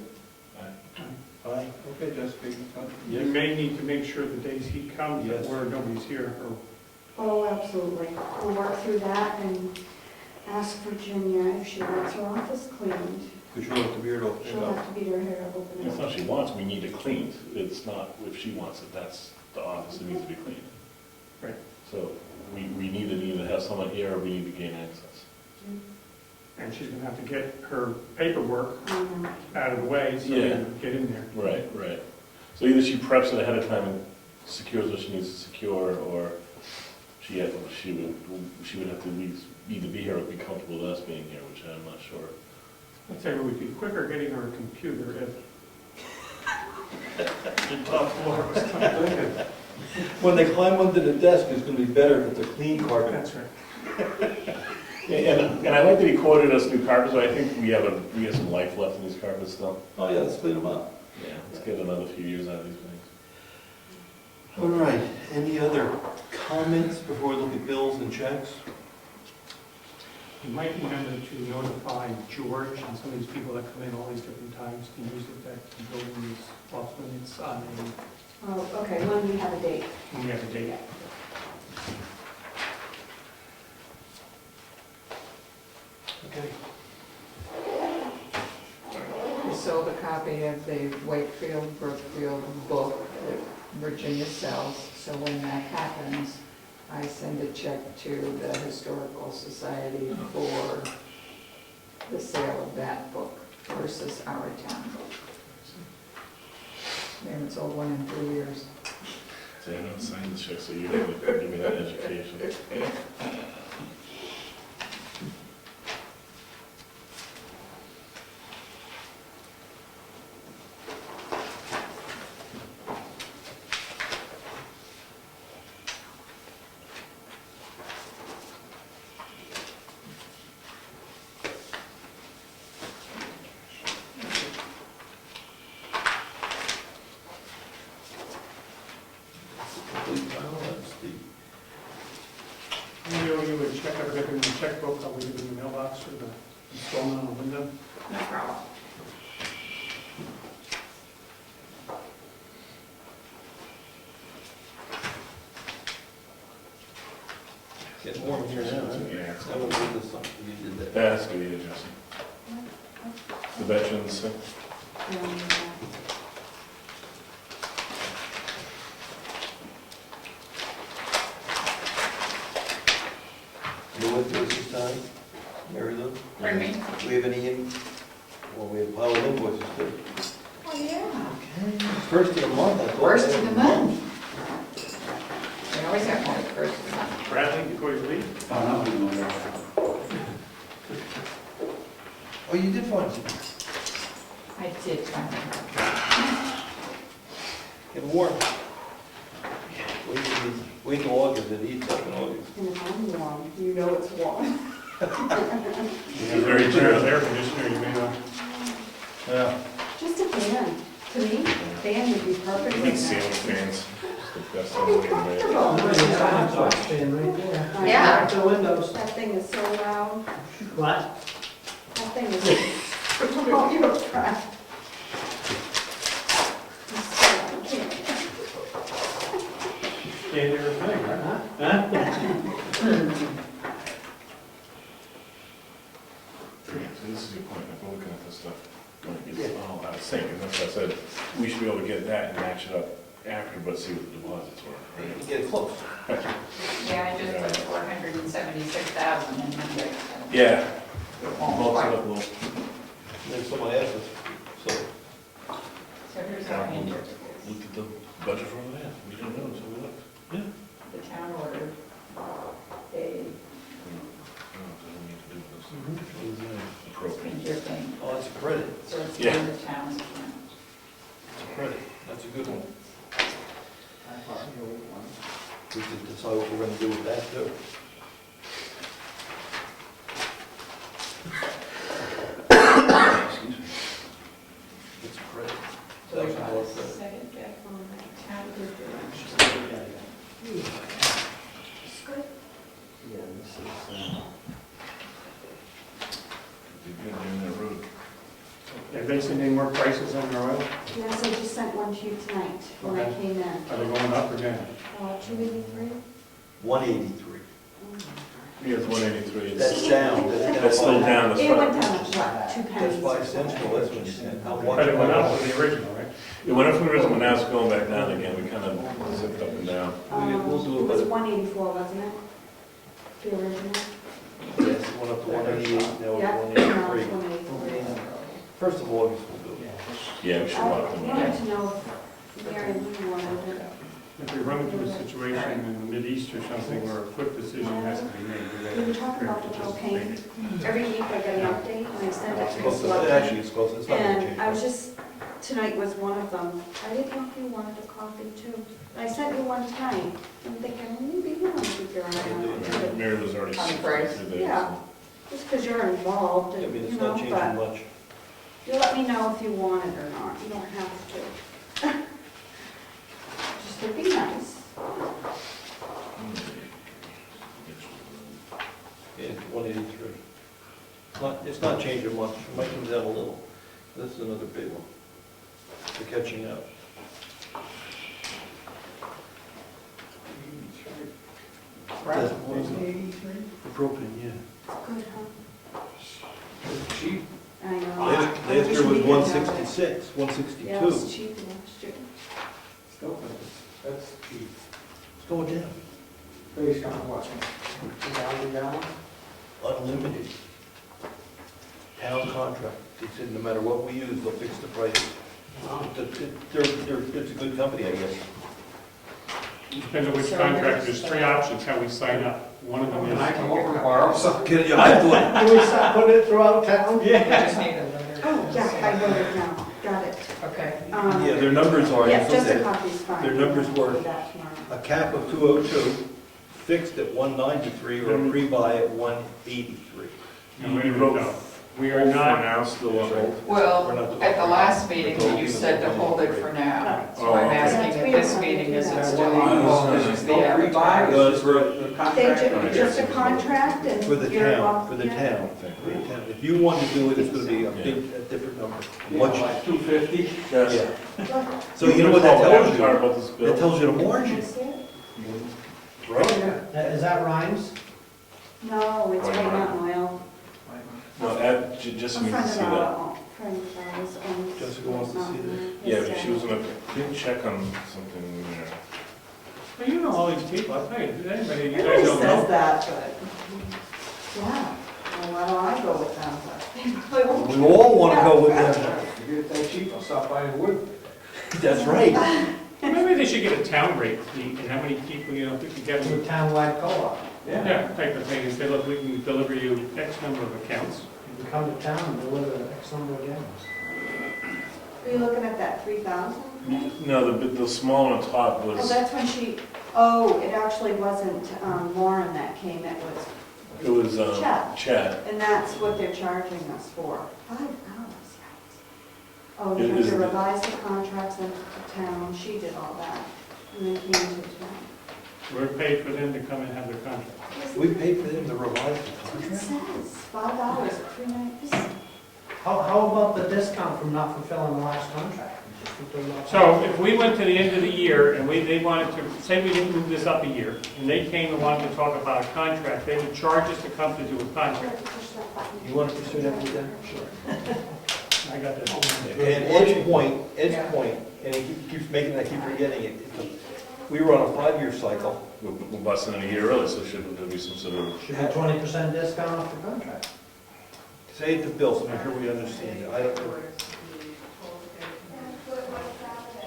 Aye. Aye. Okay, Jessica, you got it? You may need to make sure the days he comes, that Yes. where nobody's here, or Oh, absolutely. We'll work through that and ask Virginia if she wants her office cleaned. Because you'll have to be here to She'll have to beat her hair up open It's it. not she wants, we need it cleaned. It's not if she wants it, that's the office that needs to be cleaned. Right. So we need to either have someone here or we need to gain access. and she's gonna have to get her paperwork Mhm. out of the way so Yeah. we can get in there. Right, right. So either she preps it ahead of time and secures what she needs to secure, or she would have to at least either be here or be comfortable with us being here, which I'm not sure. I'd say we'd be quicker getting her a computer if The top floor was clean. When they climb under the desk, it's gonna be better if it's a clean carpet. that's right. And I like that he quoted us new carpets, but I think we have some life left in these carpets still. Oh, yeah, let's clean them up. Yeah. Let's get another few years out of these things. All right, any other comments before we look at bills and checks? You might remember to notify George and some of these people that come in all these different times to use it, that the building is off limits on Oh, okay, when we have a date. when we have a date. Okay. We sold a copy of the Wakefield Brookfield book that Virginia sells, so when that happens, I send a check to the Historical Society for the sale of that book versus our town book. We haven't sold one in 3 years. So I don't sign the check, so you're going to give me that education. Complete file, that's the, You know, you would check everything in the checkbook, I'll leave it in the mailbox or the installment on the window. No problem. getting warm here now, huh? Yeah, it's I will do this something, you did that. That has to be it, Jesse. The veterans, You went through this time, Mary Lou? Pardon me? Do we have any Well, we have a pile of invoices too. Oh, yeah. First of the month, I thought. First of the month. We always have one at first of the month. Bradley, before you leave? Oh, no, we don't. Oh, you did find some. I did find it. Get warm. Wait till August, it heats up in August. And if I'm warm, you know it's warm. It's very true. Air conditioner, you may not. Yeah. Just a fan. To me, fan would be perfect. You need ceiling fans. It's the best thing Be we can make. comfortable. Yeah. Back to the windows. That thing is so loud. What? That thing is. Oh, you're trying. Can't hear a thing, right? So this is your point, if we're looking at this stuff, when it gets all out of sync, and that's what I said, we should be able to get that and match it up after, but see what the deposits were, right? You get close. Yeah, I just put 476,000 in there. Yeah. Won't Bulks quite. it up a little. And then someone asked us, so, So here's how I entered Look at the budget from there, we didn't know, so we looked. Yeah. the town ordered a Appropriate. your thing, oh, that's a credit. so it's Yeah. in the town's account. It's a credit. That's a good one. We can decide what we're gonna do with that too. Excuse me. It's a credit. So we $1,000 got a credit. second check from the town director. Did good doing that road. Have they seen any more prices on their oil? Yes, I just sent one to you tonight when I came in. Are they going up or down? 283? 183. Yeah, it's 183. That's down. That's still down, that's It went fine. down, what, 2 pennies? That's 5 cents, well, that's what you said. How much? But it went up with the original, right? It went up from the original, now it's going back down again, we kind of zipped up and down. We'll do it It was better. 184, wasn't it? The original? Yes, it went up to 188, now Yeah, it's now 183. it's 183. First of August, we'll do it. Yeah, we should I lock them in. wanted to know if Mary Lou wanted it. If we run into a situation in the Mideast or something where a quick decision has to be made. We were talking about the propane. Every week I get an update and I send it to the Close to- selectmen. Actually, it's close, it's not gonna change. And I was just, tonight was one of them. I didn't know if you wanted a copy too. I sent you one tonight. I'm thinking, maybe you want to keep your eye on it. Mary was already. On the price? through there, Yeah. Just because you're involved, I and, mean, you it's know, not changing but much. you let me know if you want it or not. You don't have to. Just to be nice. Yeah, it's 183. It's not changing much, it might come down a little. This is another big one. They're catching up. Right. The propane, yeah. Good, huh? Cheap. I know. Last I year wish was we could have it. 166, Yeah, it was 162. cheap last year. Still, that's cheap. It's going down. Based on what? $2 Unlimited. Town contract. They said no matter what we use, they'll fix the price. It's a good company, I guess. Depends on which contract, there's 3 options how we sign up. One of them Can I is, come over and borrow some? Kidding you, I thought. Can we start putting it throughout town? Just need another. Oh, yeah, I wrote it down. Got it. Okay. Yeah, their numbers are, Yeah, just a their copy's fine. numbers were I'll do that tomorrow. a cap of 202, fixed at 193, or a pre-buy at 183. and You wrote we are for not, now still on hold. Well, at the last meeting, you said to hold it for now. So I'm asking if this meeting is still on hold, this is the advertising. No, it's for, They just a contract and for the you're town, off. for the yeah. town. For the town. If you wanted to do it, it's gonna be a different number. Much, Like 250? yeah. So you know what that tells you? Talk about this bill. That tells you the margin, That's it. right? Is that Rhymes? No, it's White Mountain Oil. No, Ed, just A needs to friend see of that. ours, friend of ours owns Jessica wants to see White Mountain Oil. Yeah, His but she dad. was gonna check on something there. well, you know all these people, I tell you, anybody, you guys Everybody don't says know. that, but, yeah. why don't I go with them? But they probably won't. We all want to go with them. If you get that cheap, I'll stop buying wood. That's right. Maybe they should get a town rate fee, and how many people, you know, if we could get Do them, a townwide co-op. yeah, type of thing, and say, look, we can deliver you X number of accounts. You can come to town and deliver X number of games. Are you looking at that 3,000? No, the small one on top Oh, was, that's when it actually wasn't Lauren that came, it was, it was, Chet. Chet. and that's what they're charging us for. $5. Oh, you It have is to the- revise the contracts into the town, she did all that, and then came to town. We're paid for them to come and have their contract. We paid for them to revise the It contract? says $5 for 3 nights. How about the discount from not fulfilling the last contract? So if we went to the end of the year and they wanted to, say we didn't move this up a year, and they came and wanted to talk about a contract, they would charge us to come to do a contract. You want to pursue that with them? Sure. I got this. And Ed's point, and he keeps making, I keep forgetting it, we were on a 5-year cycle. We're busting in a year early, so shouldn't there be some sort of, Should be 20% discount off the contract. Say it to Bill, so make sure we understand it. I don't know.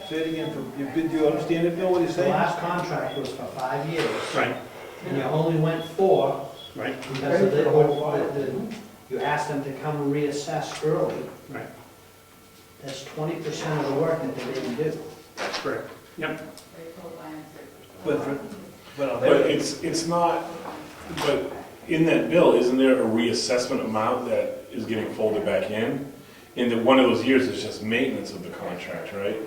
Say it again, do you understand it, Bill, what he's The saying? last contract was for 5 years. Right, And you only went 4 right, because of the whole, you asked them to come and reassess early. right, That's 20% of the work that they didn't do. that's correct. Yep. But on but that, it's not, but in that bill, isn't there a reassessment amount that is getting folded back in? In that one of those years, it's just maintenance of the contract, right?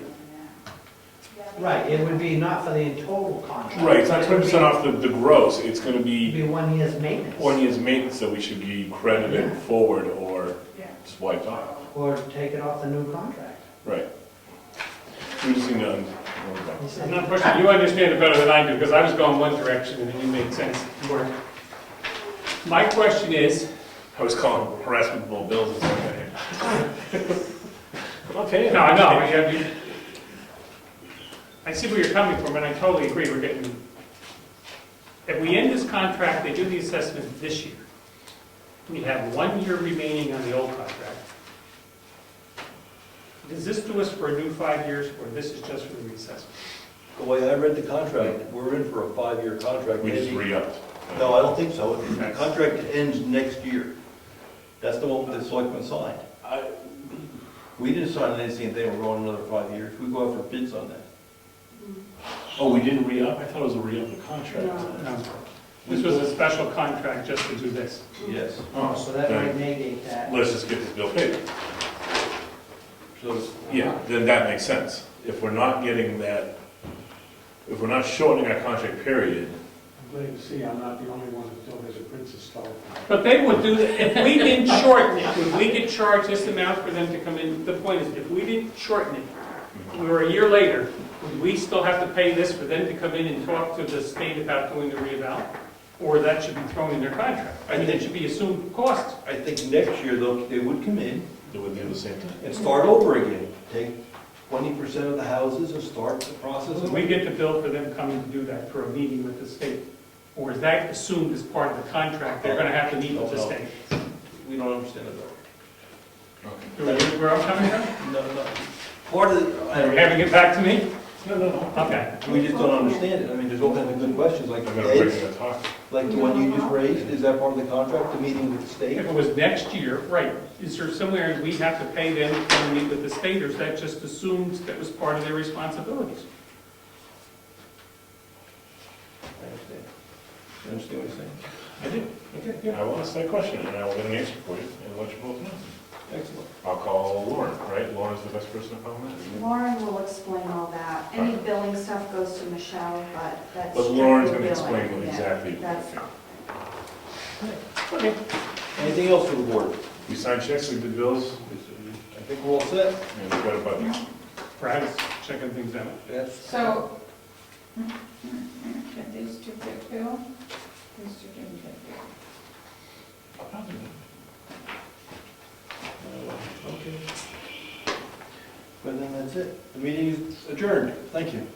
Right, it would be not for the total contract. Right, it's not but it would 20% off the gross, it's gonna It'd be be 1 year's maintenance. 1 year's maintenance that we should be credited forward or just wiped off. Or take it off the new contract. Right. We just need to, He said- I'm not pushing, you understand it better than I do, because I was going one direction and then you made sense. More. My question is, I was calling harassment bills and stuff. Okay. no, I know, I see where you're coming from, and I totally agree, we're getting, if we end this contract, they do the assessment this year. We have 1 year remaining on the old contract. Does this do us for a new 5 years, or this is just for the reassessment? the way I read the contract, we're in for a 5-year contract. We just maybe. re-upped. No, I don't think so. The contract ends next year. That's the one the selectmen signed. We didn't sign anything, they were going another 5 years. We go out for bids on that. Oh, we didn't re-up? I thought it was a re-up of the contract. No. This was a special contract just to do this. Yes. Oh, so that might negate that. Let's just get this bill paid. So, Yeah, then that makes sense. If we're not getting that, if we're not shortening our contract period, I'm glad to see I'm not the only one that still has a princess style. But they would do, if we didn't shorten it, would we get charged this amount for them to come in? The point is, if we didn't shorten it, we were a year later, would we still have to pay this for them to come in and talk to the state about doing the reeval? Or that should be thrown in their contract? I mean, it should be assumed costs. I think next year, though, they would come in they would do the same thing. and start over again. Take 20% of the houses and start the process. Would we get the bill for them coming to do that for a meeting with the state? Or is that assumed as part of the contract, they're gonna have to meet with the state? We don't understand it, though. Do we know where I'm coming from? No. Part of Are you it, having it back to me? No. Okay. we just don't understand it. I mean, there's all kinds of good questions, like I'm gonna bring Ed's, that talk. like the one you just raised. Is that part of the contract, the meeting with the state? If it was next year, right, is there somewhere we have to pay them to come and meet with the state, or is that just assumed that was part of their responsibilities? I understand. You understand what you're saying? I did. Okay, yeah, I will ask that question, and I will get an answer for you, and let you both know. Excellent. I'll call Lauren, right? Lauren's the best person to call on that. Lauren will explain all that. Any billing stuff goes to Michelle, but that's. But Lauren's gonna strictly explain billing. what Yeah, exactly. That's, Okay. Anything else for the board? We signed checks, we did bills, I think we're all set. and we got a budget. Brad's checking things out. That's, So, can these two get billed? These two didn't get billed. okay. But then that's it. The meeting is adjourned. Thank you.